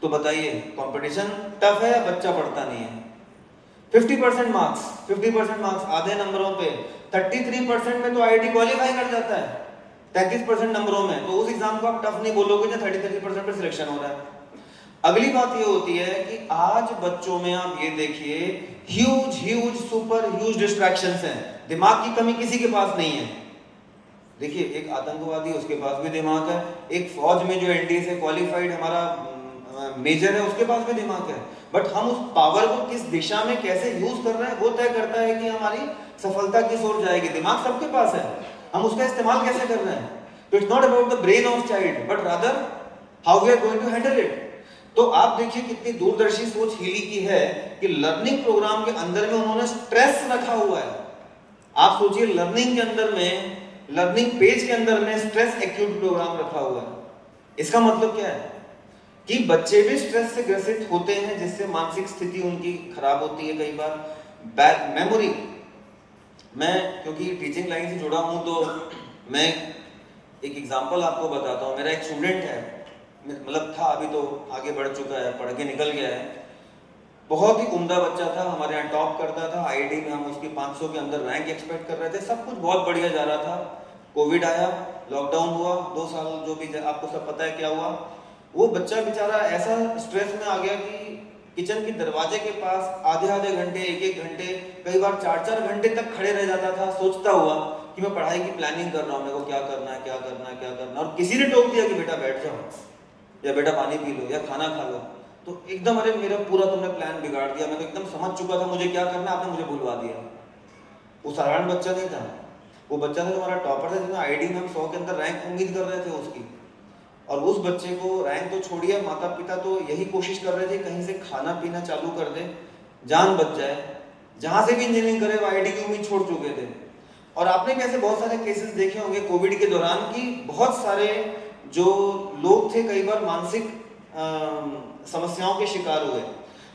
तो बताइए, कंपटीशन टफ है या बच्चा पढ़ता नहीं है? 50% मार्क्स आधे नंबरों पे, 33% में तो आईआईटी क्वालिफाई कर जाता है, 33% नंबरों में। तो उस एग्जाम को आप टफ नहीं बोलोगे जब 33% पे सिलेक्शन हो रहा है। अगली बात ये होती है कि आज बच्चों में आप ये देखिए ह्यूज सुपर ह्यूज डिस्ट्रैक्शंस हैं। दिमाग की कमी किसी के पास नहीं है। देखिए एक आतंकवादी, उसके पास भी दिमाग है, एक फौज में जो एनडीए से क्वालिफाइड हमारा मेजर है, उसके पास भी दिमाग है। बट हम उस पावर को किस दिशा में कैसे यूज कर रहे हैं वो तय करता है कि हमारी सफलता किस ओर जाएगी। दिमाग सबके पास है, हम उसका इस्तेमाल कैसे कर रहे हैं। तो it's not about the brain of child but rather how we are going to handle it. तो आप देखिए कितनी दूरदर्शी सोच हीली की है कि लर्निंग प्रोग्राम के अंदर में उन्होंने स्ट्रेस रखा हुआ है। आप सोचिए लर्निंग के अंदर में, लर्निंग पेज के अंदर में स्ट्रेस एक्यूट प्रोग्राम रखा हुआ है। इसका मतलब क्या है कि बच्चे भी स्ट्रेस से ग्रसित होते हैं, जिससे मानसिक स्थिति उनकी खराब होती है। कई बार बैड मेमोरी, मैं क्योंकि टीचिंग लाइन से जुड़ा हूं तो मैं एक एग्जांपल आपको बताता हूं। मेरा एक स्टूडेंट है, मतलब था, अभी तो आगे बढ़ चुका है, पढ़ के निकल गया है। बहुत ही उम्दा बच्चा था, हमारे यहाँ टॉप करता था। आईआईटी में हम उसकी 500 के अंदर रैंक एक्सपेक्ट कर रहे थे, सब कुछ बहुत बढ़िया जा रहा था। कोविड आया, लॉकडाउन हुआ, 2 साल जो भी आपको सब पता है क्या हुआ। वो बच्चा बेचारा ऐसा स्ट्रेस में आ गया कि किचन के दरवाजे के पास आधे घंटे, एक घंटे, कई बार 4 घंटे तक खड़े रह जाता था, सोचता हुआ कि मैं पढ़ाई की प्लानिंग कर रहा हूँ, मेरे को क्या करना है, क्या करना है, क्या करना है। और किसी ने टोक दिया कि बेटा बैठ जाओ, या बेटा पानी पी लो, या खाना खा लो। तो एकदम अरे मेरा पूरा तुमने प्लान बिगाड़ दिया, मैं तो एकदम समझ चुका था मुझे क्या करना, आपने मुझे भुलवा दिया। वो साधारण बच्चा नहीं था, वो बच्चा था जो हमारा टॉपर था, जिसमें आईआईटी में हम 100 के अंदर रैंक उम्मीद कर रहे थे उसकी। और उस बच्चे को रैंक तो छोड़िए, माता पिता तो यही कोशिश कर रहे थे कहीं से खाना पीना चालू कर दे, जान बच जाए। जहां से भी इंजीनियरिंग करे वो आईआईटी की उम्मीद छोड़ चुके थे। और आपने कैसे बहुत सारे केसेस देखे होंगे कोविड के दौरान की, बहुत सारे जो लोग थे कई बार मानसिक समस्याओं के शिकार हुए।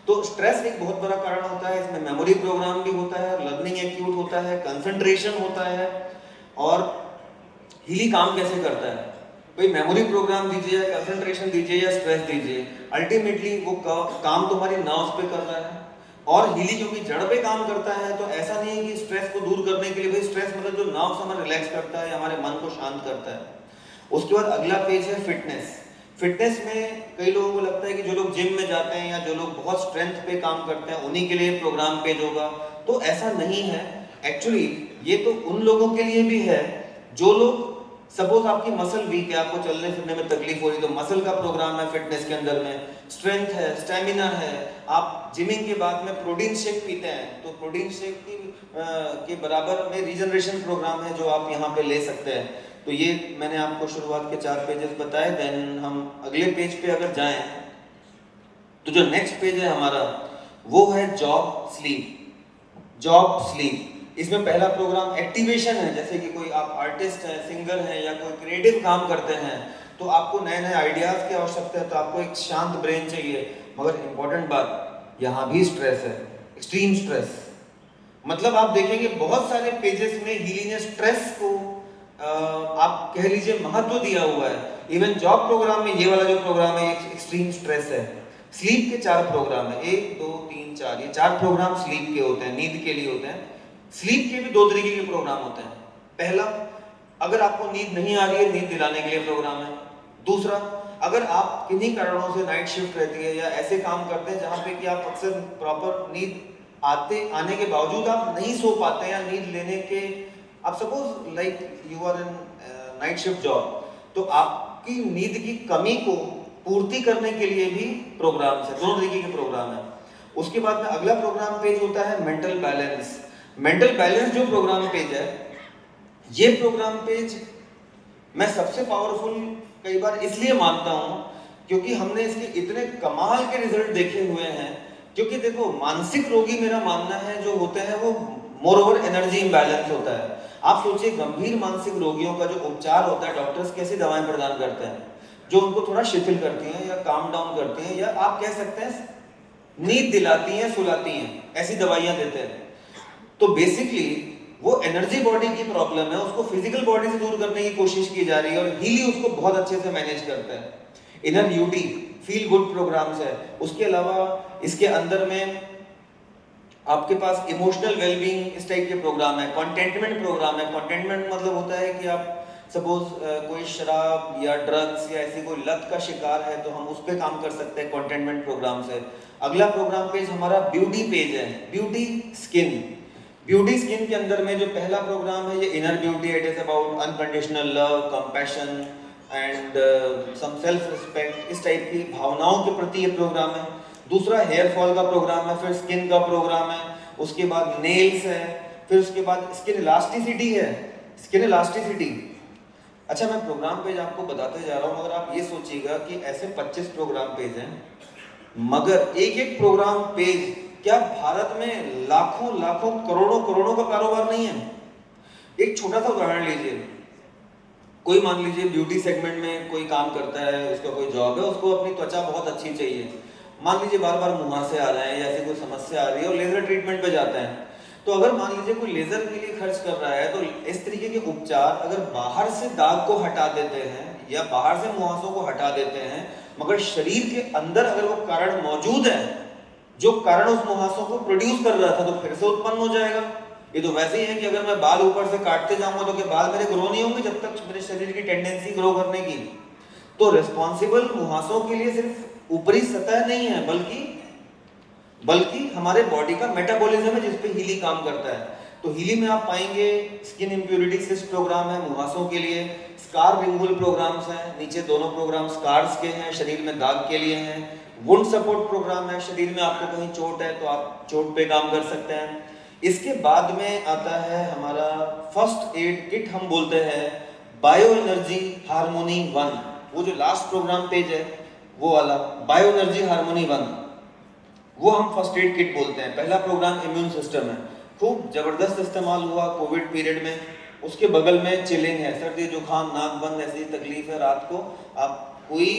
तो स्ट्रेस एक बहुत बड़ा कारण होता है। इसमें मेमोरी प्रोग्राम भी होता है, लर्निंग एक्यूट होता है, कंसंट्रेशन होता है। और हीली काम कैसे करता है, भाई मेमोरी प्रोग्राम दीजिए या कंसंट्रेशन दीजिए या स्ट्रेस दीजिए, अल्टीमेटली वो काम तुम्हारी नर्व्स पे कर रहा है। और हीली क्योंकि जड़ पे काम करता है तो ऐसा नहीं है कि स्ट्रेस को दूर करने के लिए, भाई स्ट्रेस मतलब जो नर्व्स हमारे रिलैक्स करता है, हमारे मन को शांत करता है। उसके बाद अगला पेज है फिटनेस। फिटनेस में कई लोगों को लगता है कि जो लोग जिम में जाते हैं या जो लोग बहुत स्ट्रेंथ पे काम करते हैं उन्हीं के लिए प्रोग्राम पेज होगा, तो ऐसा नहीं है। एक्चुअली ये तो उन लोगों के लिए भी है जो लोग, सपोज आपकी मसल वीक है, आपको चलने फिरने में तकलीफ हो रही, तो मसल का प्रोग्राम है फिटनेस के अंदर में। स्ट्रेंथ है, स्टेमिना है, आप जिमिंग के बाद में प्रोटीन शेक पीते हैं तो प्रोटीन शेक के बराबर में रीजनरेशन प्रोग्राम है जो आप यहाँ पे ले सकते हैं। तो ये मैंने आपको शुरुआत के 4 पेजेस बताए। देन हम अगले पेज पे अगर जाएं तो जो नेक्स्ट पेज है हमारा वो है जॉब स्लीप। जॉब स्लीप, इसमें पहला प्रोग्राम एक्टिवेशन है। जैसे कि कोई आप आर्टिस्ट हैं, सिंगर हैं या कोई क्रिएटिव काम करते हैं तो आपको नए नए आइडियाज की आवश्यकता है, तो आपको एक शांत ब्रेन चाहिए। मगर इंपॉर्टेंट बात, यहाँ भी स्ट्रेस है, एक्सट्रीम स्ट्रेस। मतलब आप देखेंगे बहुत सारे पेजेस में हीली ने स्ट्रेस को आप कह लीजिए महत्व दिया हुआ है। इवन जॉब प्रोग्राम में ये वाला जो प्रोग्राम है एक्सट्रीम स्ट्रेस है। स्लीप के 4 प्रोग्राम है, 1 2 3 4, ये 4 प्रोग्राम स्लीप के होते हैं, नींद के लिए होते हैं। स्लीप के भी 2 तरीके के प्रोग्राम होते हैं। पहला, अगर आपको नींद नहीं आ रही है, नींद दिलाने के लिए प्रोग्राम है। दूसरा, अगर आप किन्हीं कारणों से नाइट शिफ्ट रहती है या ऐसे काम करते हैं जहां पे कि आप अक्सर प्रॉपर नींद आने के बावजूद आप नहीं सो पाते हैं, या नींद लेने के, आप suppose like you are in night shift job, तो आपकी नींद की कमी को पूर्ति करने के लिए भी प्रोग्राम है। 2 तरीके के प्रोग्राम है। उसके बाद में अगला प्रोग्राम पेज होता है मेंटल बैलेंस। मेंटल बैलेंस जो प्रोग्राम पेज है, ये प्रोग्राम पेज मैं सबसे पावरफुल कई बार इसलिए मानता हूं क्योंकि हमने इसके इतने कमाल के रिजल्ट देखे हुए हैं। क्योंकि देखो, मानसिक रोगी मेरा मानना है जो होते हैं वो मोरओवर एनर्जी इम्बैलेंस होता है। आप सोचिए, गंभीर मानसिक रोगियों का जो उपचार होता है, डॉक्टर्स कैसी दवाएं प्रदान करते हैं जो उनको थोड़ा शिथिल करती हैं या काम डाउन करती हैं, या आप कह सकते हैं नींद दिलाती हैं, सुलाती हैं, ऐसी दवाइयां देते हैं। तो बेसिकली वो एनर्जी बॉडी की प्रॉब्लम है, उसको फिजिकल बॉडी से दूर करने की कोशिश की जा रही है, और हीली उसको बहुत अच्छे से मैनेज करता है। Inner beauty feel good programs है। उसके अलावा इसके अंदर में आपके पास इमोशनल वेलबींग इस टाइप के प्रोग्राम है। कंटेंटमेंट प्रोग्राम है। कंटेंटमेंट मतलब होता है कि आप सपोज कोई शराब या ड्रग्स या ऐसी कोई लत का शिकार है तो हम उस पर काम कर सकते हैं कंटेनमेंट प्रोग्राम से। अगला प्रोग्राम पेज हमारा ब्यूटी पेज है, ब्यूटी स्किन। ब्यूटी स्किन के अंदर में जो पहला प्रोग्राम है ये inner beauty, it is about unconditional love, compassion and some self respect, इस टाइप की भावनाओं के प्रति ये प्रोग्राम है। दूसरा हेयर फॉल का प्रोग्राम है, फिर स्किन का प्रोग्राम है, उसके बाद नेल्स है, फिर उसके बाद स्किन इलास्टिसिटी है, स्किन इलास्टिसिटी। अच्छा, मैं प्रोग्राम पेज आपको बताते जा रहा हूँ, मगर आप ये सोचिएगा कि ऐसे 25 प्रोग्राम पेज हैं, मगर एक एक प्रोग्राम पेज क्या भारत में लाखों लाखों करोड़ों करोड़ों का कारोबार नहीं है? एक छोटा सा उदाहरण लीजिए, कोई मान लीजिए ब्यूटी सेगमेंट में कोई काम करता है, उसका कोई जॉब है, उसको अपनी त्वचा बहुत अच्छी चाहिए, मान लीजिए बार बार मुहासे आ रहे हैं या ऐसी कोई समस्या आ रही है और लेजर ट्रीटमेंट पे जाता है। तो अगर मान लीजिए कोई लेजर के लिए खर्च कर रहा है तो इस तरीके के उपचार अगर बाहर से दाग को हटा देते हैं या बाहर से मुहासों को हटा देते हैं, मगर शरीर के अंदर अगर वो कारण मौजूद है जो कारण उस मुहासों को प्रोड्यूस कर रहा था, तो फिर से उत्पन्न हो जाएगा। ये तो वैसे ही है कि अगर मैं बाल ऊपर से काटते जाऊंगा तो क्या बाल मेरे ग्रो नहीं होंगे जब तक मेरे शरीर की टेंडेंसी ग्रो करने की। तो रिस्पॉन्सिबल मुहासों के लिए सिर्फ ऊपरी सतह नहीं है, बल्कि हमारे बॉडी का मेटाबॉलिज्म है जिस पे हीली काम करता है। तो हीली में आप पाएंगे स्किन इम्प्योरिटी सिस्ट प्रोग्राम है मुहासों के लिए, स्कार रिमूवल प्रोग्राम्स हैं, नीचे दोनों प्रोग्राम स्कार्स के हैं, शरीर में दाग के लिए हैं। वुंड सपोर्ट प्रोग्राम है, शरीर में आपको कहीं चोट है तो आप चोट पे काम कर सकते हैं। इसके बाद में आता है हमारा फर्स्ट एड किट, हम बोलते हैं बायो एनर्जी हार्मोनी 1। वो जो लास्ट प्रोग्राम पेज है वो वाला बायो एनर्जी हार्मोनी 1, वो हम फर्स्ट एड किट बोलते हैं। पहला प्रोग्राम इम्यून सिस्टम है, खूब जबरदस्त इस्तेमाल हुआ कोविड पीरियड में। उसके बगल में चिलिंग है, सर्दी जुकाम नाक बंद ऐसी तकलीफ है रात को, आप कोई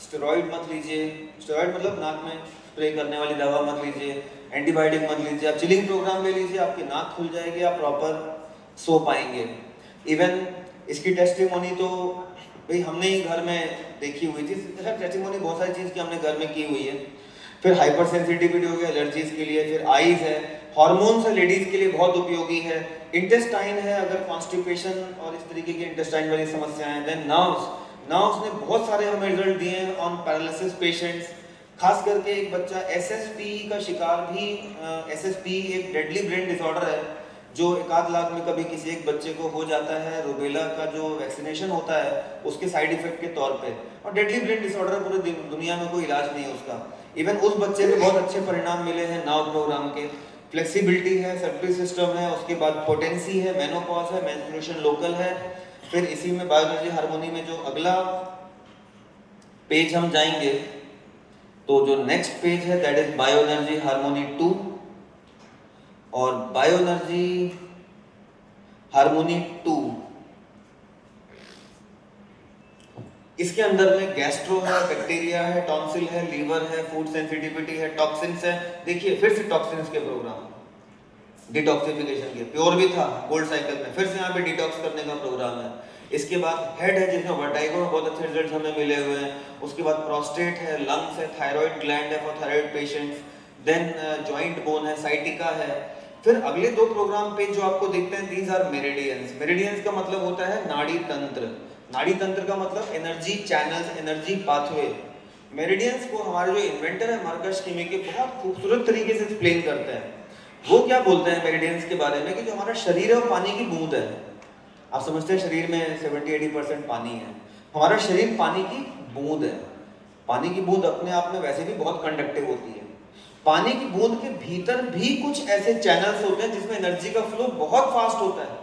स्टेरॉइड मत लीजिए, स्टेरॉइड मतलब नाक में स्प्रे करने वाली दवा मत लीजिए, एंटीबायोटिक मत लीजिए, आप चिलिंग प्रोग्राम ले लीजिए, आपकी नाक खुल जाएगी, आप प्रॉपर सो पाएंगे। इवन इसकी टेस्टिमोनी तो भाई हमने ही घर में देखी हुई थी, टेस्टिमोनी बहुत सारी चीज़ की हमने घर में की हुई है। फिर हाइपर सेंसिटिविटी हो गया एलर्जीज के लिए, फिर आईज है, हॉर्मोन्स है लेडीज के लिए बहुत उपयोगी है, इंटेस्टाइन है अगर कॉन्स्टिपेशन और इस तरीके की इंटेस्टाइन वाली समस्याएं हैं। देन नर्व्स ने बहुत सारे हमें रिजल्ट दिए हैं ऑन पैरालिसिस पेशेंट्स, खास करके एक बच्चा एसएसपी का शिकार भी, एसएसपी एक डेडली ब्रेन डिसऑर्डर है जो 1 लाख में कभी किसी एक बच्चे को हो जाता है, रूबेला का जो वैक्सीनेशन होता है उसके साइड इफेक्ट के तौर पे, और डेडली ब्रेन डिसऑर्डर पूरे दुनिया में कोई इलाज नहीं है उसका। इवन उस बच्चे को बहुत अच्छे परिणाम मिले हैं नाव प्रोग्राम के। फ्लेक्सिबिलिटी है, सर्कुलरी सिस्टम है, उसके बाद पोटेंसी है, मेनोपॉज है, मेंस्ट्रुएशन लोकल है। फिर इसी में बायोलॉजी हार्मोनी में जो अगला पेज हम जाएंगे तो जो नेक्स्ट पेज है that is bio energy harmony 2, और बायो एनर्जी हार्मोनी 2 इसके अंदर में गैस्ट्रो है, बैक्टीरिया है, टॉन्सिल है, लीवर है, फूड सेंसिटिविटी है, टॉक्सिन्स है। देखिए फिर से टॉक्सिन्स के प्रोग्राम, डिटॉक्सिफिकेशन के, प्योर भी था गोल्ड साइकिल में, फिर से यहाँ पे डिटॉक्स करने का प्रोग्राम है। इसके बाद हेड है जिसमें वर्टाइगो में बहुत अच्छे रिजल्ट हमें मिले हुए हैं। उसके बाद प्रोस्टेट है, लंग्स है, थायराइड ग्लैंड है for thyroid patients, then joint bone है, साइटिका है। फिर अगले 2 प्रोग्राम पे जो आपको देखते हैं दीज आर मेरिडियंस। मेरिडियंस का मतलब होता है नाड़ी तंत्र, नाड़ी तंत्र का मतलब energy channels, energy pathway. Meridians को हमारे जो इन्वेंटर है मार्कस किमी के बहुत खूबसूरत तरीके से एक्सप्लेन करते हैं। वो क्या बोलते हैं मेरिडियंस के बारे में कि जो हमारा शरीर है वो पानी की बूंद है। आप समझते हैं शरीर में 70-80% पानी है, हमारा शरीर पानी की बूंद है। पानी की बूंद अपने आप में वैसे भी बहुत कंडक्टिव होती है। पानी की बूंद के भीतर भी कुछ ऐसे चैनल्स होते हैं जिसमें एनर्जी का फ्लो बहुत फास्ट होता है।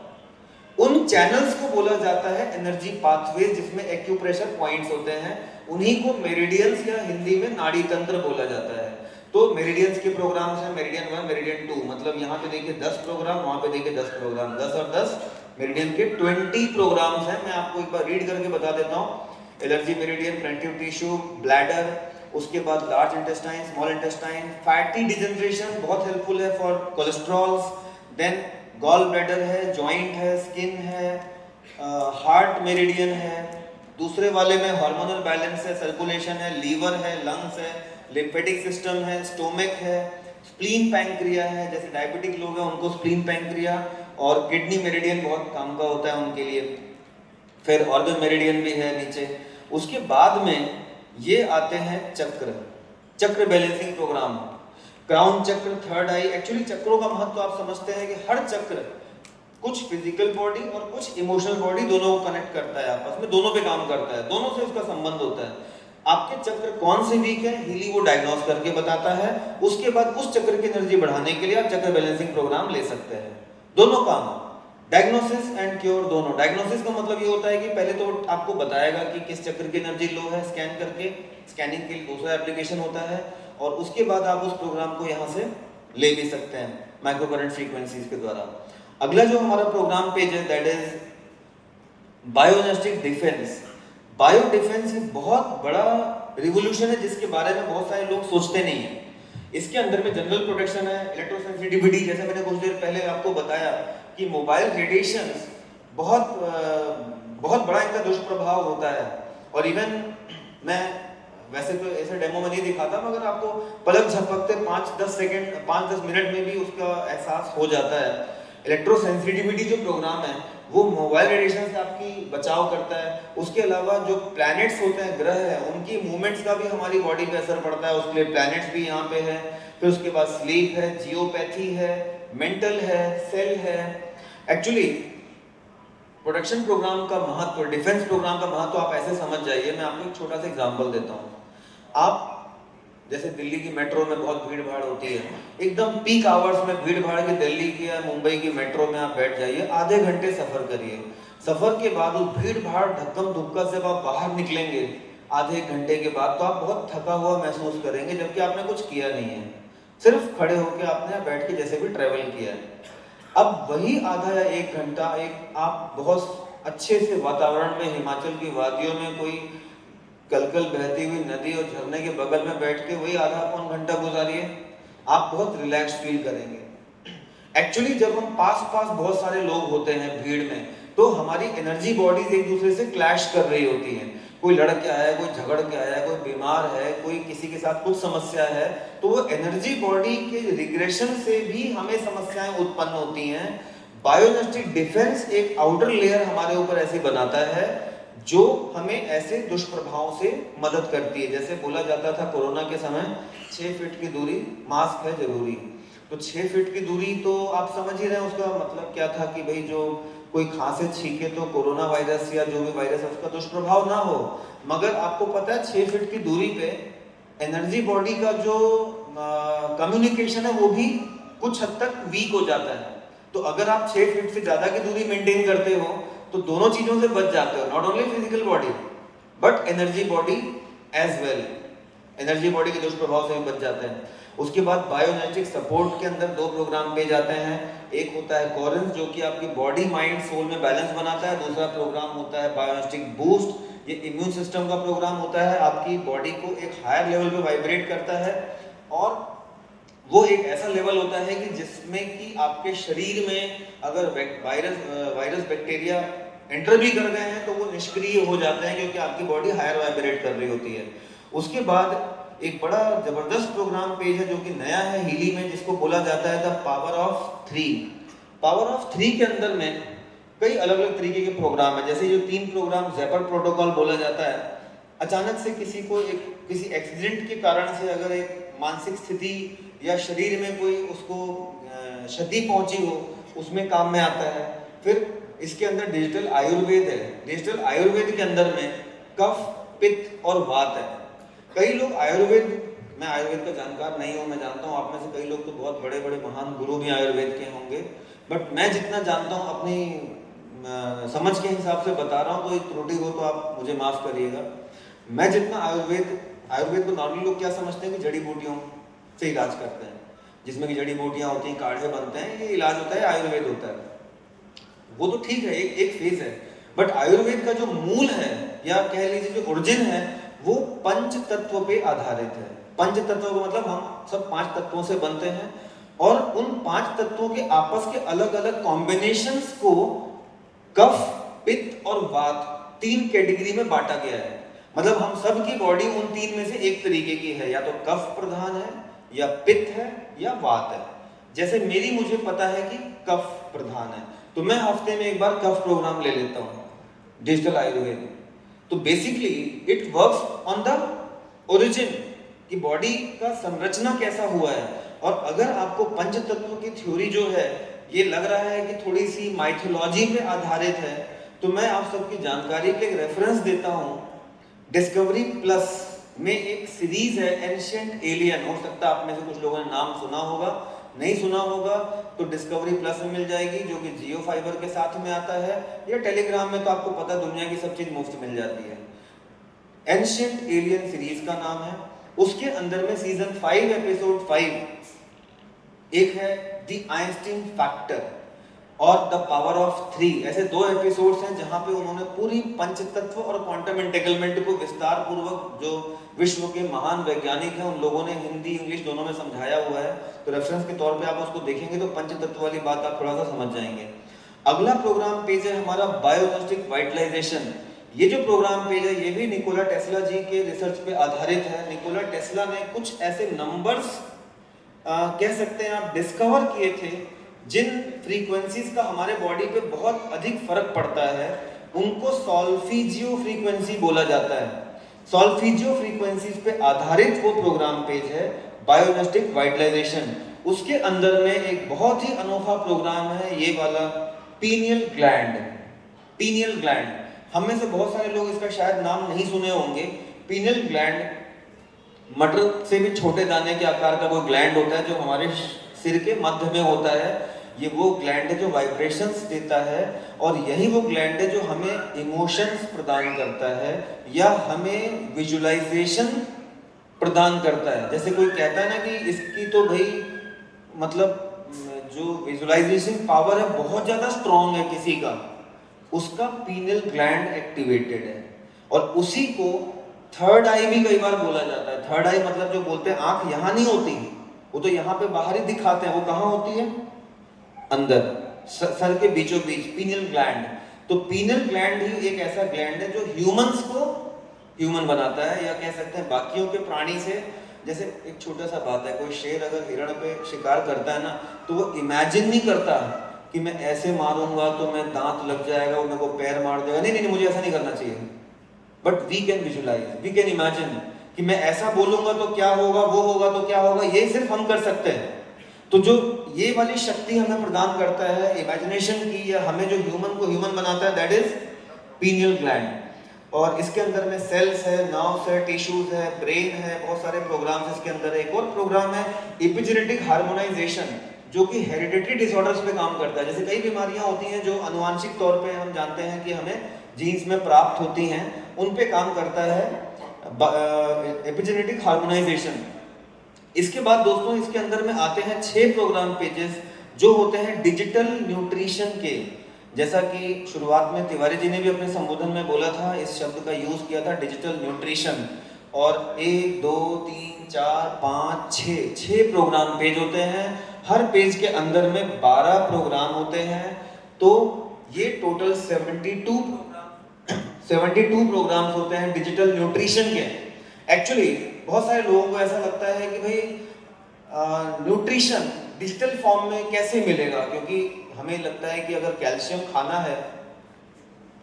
उन चैनल्स को बोला जाता है एनर्जी पाथवे, जिसमें एक्यूप्रेशर पॉइंट्स होते हैं, उन्हीं को मेरिडियंस या हिंदी में नाड़ी तंत्र बोला जाता है। तो मेरिडियंस के प्रोग्राम्स हैं मेरिडियन 1, मेरिडियन 2, मतलब यहाँ पे देखिए 10 प्रोग्राम, वहाँ पे देखिए 10 प्रोग्राम, 10 और 10 मेरिडियन के 20 प्रोग्राम्स हैं। मैं आपको एक बार रीड करके बता देता हूँ। Allergy meridian, preventive tissue, bladder, उसके बाद large intestine, small intestine, fatty degeneration बहुत हेल्पफुल है for cholesterols, then gall bladder है, जॉइंट है, स्किन है, हार्ट मेरिडियन है, दूसरे वाले में हार्मोनल बैलेंस है, सर्कुलेशन है, लीवर है, लंग्स है, लिम्फेटिक सिस्टम है, स्टोमक है, स्प्लीन पैंक्रिया है, जैसे डायबिटिक लोग हैं उनको स्प्लीन पैंक्रिया, और किडनी मेरिडियन बहुत काम का होता है उनके लिए। फिर ऑर्गन मेरिडियन भी है नीचे। उसके बाद में ये आते हैं चक्र, चक्र बैलेंसिंग प्रोग्राम, क्राउन चक्र, थर्ड आई। एक्चुअली चक्रों का महत्व आप समझते हैं कि हर चक्र कुछ फिजिकल बॉडी और कुछ इमोशनल बॉडी दोनों को कनेक्ट करता है आपस में, दोनों पे काम करता है, दोनों से उसका संबंध होता है। आपके चक्र कौन से वीक है हीली वो डायग्नोस करके बताता है। उसके बाद उस चक्र की एनर्जी बढ़ाने के लिए आप चक्र बैलेंसिंग प्रोग्राम ले सकते हैं। दोनों काम, डायग्नोसिस एंड क्योर दोनों। डायग्नोसिस का मतलब ये होता है कि पहले तो आपको बताएगा कि किस चक्र की एनर्जी लो है, स्कैन करके, स्कैनिंग के लिए दूसरा एप्लीकेशन होता है, और उसके बाद आप उस प्रोग्राम को यहाँ से ले भी सकते हैं माइक्रो करंट फ्रीक्वेंसीज के द्वारा। अगला जो हमारा प्रोग्राम पेज है that is bioenergetic defence. Bio defence एक बहुत बड़ा रिवोल्यूशन है जिसके बारे में बहुत सारे लोग सोचते नहीं है। इसके अंदर में जनरल प्रोटेक्शन है, इलेक्ट्रोसेंसिटिविटी, जैसे मैंने कुछ देर पहले आपको बताया कि मोबाइल रेडिएशंस बहुत बड़ा इनका दुष्प्रभाव होता है। और इवन मैं वैसे तो ऐसे डेमो में नहीं दिखाता, मगर आपको पलक झपकते 5-10 सेकंड 5-10 मिनट में भी उसका एहसास हो जाता है। इलेक्ट्रोसेंसिटिविटी जो प्रोग्राम है वो मोबाइल रेडिएशन से आपकी बचाव करता है। उसके अलावा जो प्लैनेट्स होते हैं, ग्रह है, उनकी मूवमेंट्स का भी हमारी बॉडी पे असर पड़ता है, उसके लिए प्लैनेट्स भी यहाँ पे है। फिर उसके बाद स्लीप है, जियोपैथी है, मेंटल है, सेल है। एक्चुअली प्रोटेक्शन प्रोग्राम का महत्व, डिफेंस प्रोग्राम का महत्व आप ऐसे समझ जाइए। मैं आपको एक छोटा सा एग्जांपल देता हूँ। आप जैसे दिल्ली की मेट्रो में बहुत भीड़ भाड़ होती है, एकदम पीक आवर्स में भीड़ भाड़ की दिल्ली की या मुंबई की मेट्रो में आप बैठ जाइए, आधे घंटे सफर करिए। सफर के बाद उस भीड़ भाड़ धक्कम धुक्का से आप बाहर निकलेंगे आधे घंटे के बाद, तो आप बहुत थका हुआ महसूस करेंगे, जबकि आपने कुछ किया नहीं है, सिर्फ खड़े होकर आपने बैठ के जैसे भी ट्रेवल किया है। अब वही आधा या एक घंटा एक आप बहुत अच्छे से वातावरण में, हिमाचल की वादियों में कोई कलकल बहती हुई नदी और झरने के बगल में बैठ के वही आधा पौन घंटा गुजारिए, आप बहुत रिलैक्स फील करेंगे। एक्चुअली जब हम पास बहुत सारे लोग होते हैं भीड़ में, तो हमारी एनर्जी बॉडीज एक दूसरे से क्लैश कर रही होती हैं। कोई लड़ के आया है, कोई झगड़ के आया है, कोई बीमार है, कोई किसी के साथ कुछ समस्या है, तो वो एनर्जी बॉडी के रिग्रेशन से भी हमें समस्याएं उत्पन्न होती हैं। बायोएनर्जेटिक डिफेंस एक आउटर लेयर हमारे ऊपर ऐसे बनाता है जो हमें ऐसे दुष्प्रभाव से मदद करती है। जैसे बोला जाता था कोरोना के समय 6 फीट की दूरी, मास्क है जरूरी। तो 6 फीट की दूरी तो आप समझ ही रहे हैं उसका मतलब क्या था कि भाई जो कोई खांसे छींके तो कोरोना वायरस या जो भी वायरस है उसका दुष्प्रभाव ना हो। मगर आपको पता है 6 फीट की दूरी पे एनर्जी बॉडी का जो कम्युनिकेशन है वो भी कुछ हद तक वीक हो जाता है। तो अगर आप 6 फीट से ज्यादा की दूरी मेंटेन करते हो तो दोनों चीजों से बच जाते हो, not only physical body but energy body as well. Energy body के दुष्प्रभाव से भी बच जाते हैं। उसके बाद बायोएनर्जेटिक सपोर्ट के अंदर 2 प्रोग्राम पे जाते हैं। एक होता है कोरेंस जो कि आपकी बॉडी माइंड सोल में बैलेंस बनाता है। दूसरा प्रोग्राम होता है बायोएनर्जेटिक बूस्ट, ये इम्यून सिस्टम का प्रोग्राम होता है, आपकी बॉडी को एक हायर लेवल पे वाइब्रेट करता है। और वो एक ऐसा लेवल होता है कि जिसमें कि आपके शरीर में अगर वायरस बैक्टीरिया एंटर भी कर गए हैं तो वो निष्क्रिय हो जाते हैं, क्योंकि आपकी बॉडी हायर वाइब्रेट कर रही होती है। उसके बाद एक बड़ा जबरदस्त प्रोग्राम पेज है जो कि नया है हीली में, जिसको बोला जाता है the power of 3। Power of 3 के अंदर में कई अलग अलग तरीके के प्रोग्राम है। जैसे जो 3 प्रोग्राम ज़ेपर प्रोटोकॉल बोला जाता है, अचानक से किसी को किसी एक्सीडेंट के कारण से अगर एक मानसिक स्थिति या शरीर में कोई उसको क्षति पहुंची हो, उसमें काम में आता है। फिर इसके अंदर डिजिटल आयुर्वेद है। डिजिटल आयुर्वेद के अंदर में कफ, पित्त और वात है। कई लोग मैं आयुर्वेद का जानकार नहीं हूँ, मैं जानता हूँ आप में से कई लोग तो बहुत बड़े बड़े महान गुरु भी आयुर्वेद के होंगे, बट मैं जितना जानता हूँ अपनी समझ के हिसाब से बता रहा हूँ, कोई त्रुटि हो तो आप मुझे माफ करिएगा। मैं जितना आयुर्वेद को नॉर्मली लोग क्या समझते हैं कि जड़ी बूटियों से इलाज करते हैं, जिसमें कि जड़ी बूटियां होती हैं, काढ़े बनते हैं, ये इलाज होता है, आयुर्वेद होता है। वो तो ठीक है, एक फेज है, बट आयुर्वेद का जो मूल है या कह लीजिए जो ओरिजिन है वो पंच तत्व पे आधारित है। पंच तत्व का मतलब हम सब 5 तत्वों से बनते हैं और उन 5 तत्वों के आपस के अलग अलग कॉम्बिनेशंस को कफ, पित्त और वात 3 कैटेगरी में बांटा गया है। मतलब हम सब की बॉडी उन 3 में से एक तरीके की है, या तो कफ प्रधान है, या पित्त है, या वात है। जैसे मुझे पता है कि कफ प्रधान है, तो मैं हफ्ते में एक बार कफ प्रोग्राम ले लेता हूँ। डिजिटल आयुर्वेद। तो basically it works on the origin कि बॉडी का संरचना कैसा हुआ है। और अगर आपको पंच तत्व की थ्योरी जो है ये लग रहा है कि थोड़ी सी माइथोलॉजी पे आधारित है, तो मैं आप सबकी जानकारी के लिए रेफरेंस देता हूँ। डिस्कवरी प्लस में एक सीरीज है एंशिएंट एलियन, हो सकता है आप में से कुछ लोगों ने नाम सुना होगा, नहीं सुना होगा तो डिस्कवरी प्लस में मिल जाएगी, जो कि जियो फाइबर के साथ में आता है, या टेलीग्राम में तो आपको पता दुनिया की सब चीज मुफ्त मिल जाती है। एंशिएंट एलियन सीरीज का नाम है। उसके अंदर में सीजन 5 एपिसोड 5 एक है द आइंस्टीन फैक्टर और द पावर ऑफ 3। ऐसे 2 एपिसोड्स हैं जहां पे उन्होंने पूरी पंचतत्व और क्वांटम एंटेगलमेंट को विस्तार पूर्वक, जो विश्व के महान वैज्ञानिक हैं उन लोगों ने हिंदी इंग्लिश दोनों में समझाया हुआ है। तो रेफरेंस के तौर पे आप उसको देखेंगे तो पंचतत्व वाली बात आप थोड़ा सा समझ जाएंगे। अगला प्रोग्राम पेज है हमारा बायोलॉजिस्टिक वाइटलाइजेशन। ये जो प्रोग्राम पेज है ये भी निकोला टेस्ला जी के रिसर्च पे आधारित है। निकोला टेस्ला ने कुछ ऐसे नंबर्स कह सकते हैं आप डिस्कवर किए थे जिन फ्रीक्वेंसीज का हमारे बॉडी पे बहुत अधिक फर्क पड़ता है, उनको सॉल्फिजियो फ्रीक्वेंसी बोला जाता है। सॉल्फिजियो फ्रीक्वेंसीज पे आधारित वो प्रोग्राम पेज है बायोलॉजिस्टिक वाइटलाइजेशन। उसके अंदर में एक बहुत ही अनोखा प्रोग्राम है ये वाला पीनियल ग्लैंड। पीनियल ग्लैंड हम में से बहुत सारे लोग इसका शायद नाम नहीं सुने होंगे। पीनियल ग्लैंड मटर से भी छोटे दाने के आकार का वो ग्लैंड होता है जो हमारे सिर के मध्य में होता है। ये वो ग्लैंड है जो वाइब्रेशंस देता है और यही वो ग्लैंड है जो हमें इमोशंस प्रदान करता है या हमें विजुअलाइजेशन प्रदान करता है। जैसे कोई कहता है ना कि इसकी तो भाई मतलब जो विजुअलाइजेशन पावर है बहुत ज़्यादा स्ट्रॉन्ग है किसी का, उसका पीनियल ग्लैंड एक्टिवेटेड है। और उसी को थर्ड आई भी कई बार बोला जाता है। थर्ड आई मतलब जो बोलते हैं आंख यहाँ नहीं होती, वो तो यहाँ पे बाहर ही दिखाते हैं, वो कहाँ होती है? अंदर सर के बीचों बीच पीनियल ग्लैंड। तो पीनियल ग्लैंड ही एक ऐसा ग्लैंड है जो ह्यूमंस को ह्यूमन बनाता है, या कह सकते हैं बाकियों के प्राणी से। जैसे एक छोटा सा बात है, कोई शेर अगर हिरण पे शिकार करता है ना तो वो इमेजिन नहीं करता कि मैं ऐसे मारूंगा तो मैं दांत लग जाएगा, वो मेरे को पैर मार देगा, नहीं नहीं नहीं मुझे ऐसा नहीं करना चाहिए। But we can visualise, we can imagine कि मैं ऐसा बोलूंगा तो क्या होगा, वो होगा तो क्या होगा, ये सिर्फ हम कर सकते हैं। तो जो ये वाली शक्ति हमें प्रदान करता है इमेजिनेशन की, या हमें जो ह्यूमन को ह्यूमन बनाता है, दैट इज पीनियल ग्लैंड। और इसके अंदर में सेल्स है, नर्व्स है, टिश्यूज है, ब्रेन है, बहुत सारे प्रोग्राम्स इसके अंदर है। एक और प्रोग्राम है एपिजेनेटिक हार्मोनाइजेशन, जो कि हेरिडिटरी डिसऑर्डर्स पे काम करता है। जैसे कई बीमारियां होती हैं जो अनुवांशिक तौर पे हम जानते हैं कि हमें जीन्स में प्राप्त होती हैं, उन पे काम करता है एपिजेनेटिक हार्मोनाइजेशन। इसके बाद दोस्तों इसके अंदर में आते हैं 6 प्रोग्राम पेजेस जो होते हैं डिजिटल न्यूट्रिशन के। जैसा कि शुरुआत में तिवारी जी ने भी अपने संबोधन में बोला था, इस शब्द का यूज किया था डिजिटल न्यूट्रिशन। और 1 2 3 4 5 6 प्रोग्राम पेज होते हैं। हर पेज के अंदर में 12 प्रोग्राम होते हैं। तो ये टोटल 72 प्रोग्राम्स होते हैं डिजिटल न्यूट्रिशन के। एक्चुअली बहुत सारे लोगों को ऐसा लगता है कि भाई न्यूट्रिशन डिजिटल फॉर्म में कैसे मिलेगा, क्योंकि हमें लगता है कि अगर कैल्शियम खाना है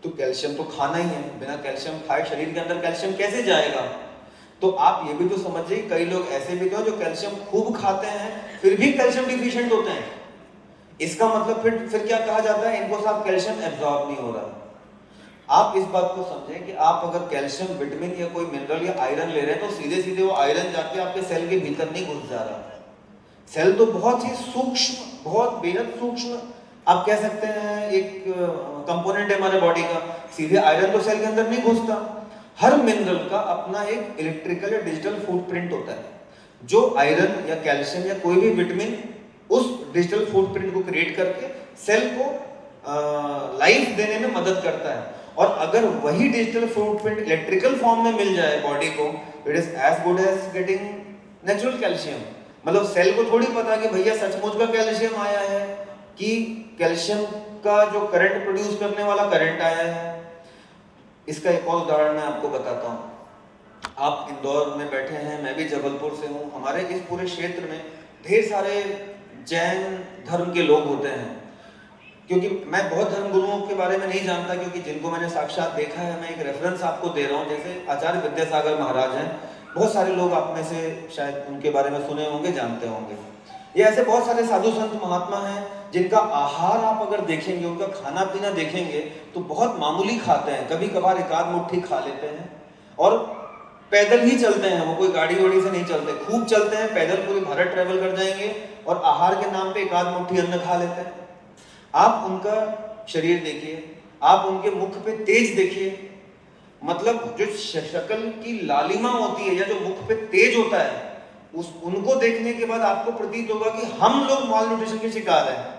तो कैल्शियम तो खाना ही है, बिना कैल्शियम खाए शरीर के अंदर कैल्शियम कैसे जाएगा। तो आप ये भी तो समझिए कई लोग ऐसे भी तो जो कैल्शियम खूब खाते हैं फिर भी कैल्शियम डिफिशिएंट होते हैं। इसका मतलब फिर क्या कहा जाता है, इनको साथ कैल्शियम एब्जॉर्ब नहीं हो रहा। आप इस बात को समझें कि आप अगर कैल्शियम, विटामिन या कोई मिनरल या आयरन ले रहे हैं तो सीधे सीधे वो आयरन जाके आपके सेल के भीतर नहीं घुस जा रहा। सेल तो बहुत ही सूक्ष्म, बहुत बेहद सूक्ष्म आप कह सकते हैं एक कंपोनेंट है हमारे बॉडी का। सीधे आयरन तो सेल के अंदर नहीं घुसता। हर मिनरल का अपना एक इलेक्ट्रिकल या डिजिटल फुटप्रिंट होता है। जो आयरन या कैल्शियम या कोई भी विटामिन उस डिजिटल फुटप्रिंट को क्रिएट करके सेल को लाइफ देने में मदद करता है। और अगर वही डिजिटल फुटप्रिंट इलेक्ट्रिकल फॉर्म में मिल जाए बॉडी को, it is as good as getting natural calcium. मतलब सेल को थोड़ी पता कि भैया सचमुच का कैल्शियम आया है कि कैल्शियम का जो करंट प्रोड्यूस करने वाला करंट आया है। इसका एक और उदाहरण मैं आपको बताता हूँ। आप इंदौर में बैठे हैं, मैं भी जबलपुर से हूँ। हमारे इस पूरे क्षेत्र में ढेर सारे जैन धर्म के लोग होते हैं। क्योंकि मैं बहुत धर्म गुरुओं के बारे में नहीं जानता, क्योंकि जिनको मैंने साक्षात देखा है, मैं एक रेफरेंस आपको दे रहा हूँ। जैसे आचार्य विद्यासागर महाराज हैं, बहुत सारे लोग आप में से शायद उनके बारे में सुने होंगे, जानते होंगे। ये ऐसे बहुत सारे साधु संत महात्मा हैं जिनका आहार आप अगर देखेंगे, उनका खाना पीना देखेंगे तो बहुत मामूली खाते हैं, कभी कभार एक आध मुट्ठी खा लेते हैं, और पैदल ही चलते हैं, वो कोई गाड़ी वाड़ी से नहीं चलते, खूब चलते हैं पैदल, पूरी भारत ट्रेवल कर जाएंगे और आहार के नाम पे एक आध मुट्ठी अन्न खा लेते हैं। आप उनका शरीर देखिए, आप उनके मुख पे तेज देखिए, मतलब जो शक्ल की लालिमा होती है या जो मुख पे तेज होता है, उनको देखने के बाद आपको प्रतीत होगा कि हम लोग माल न्यूट्रिशन के शिकार हैं।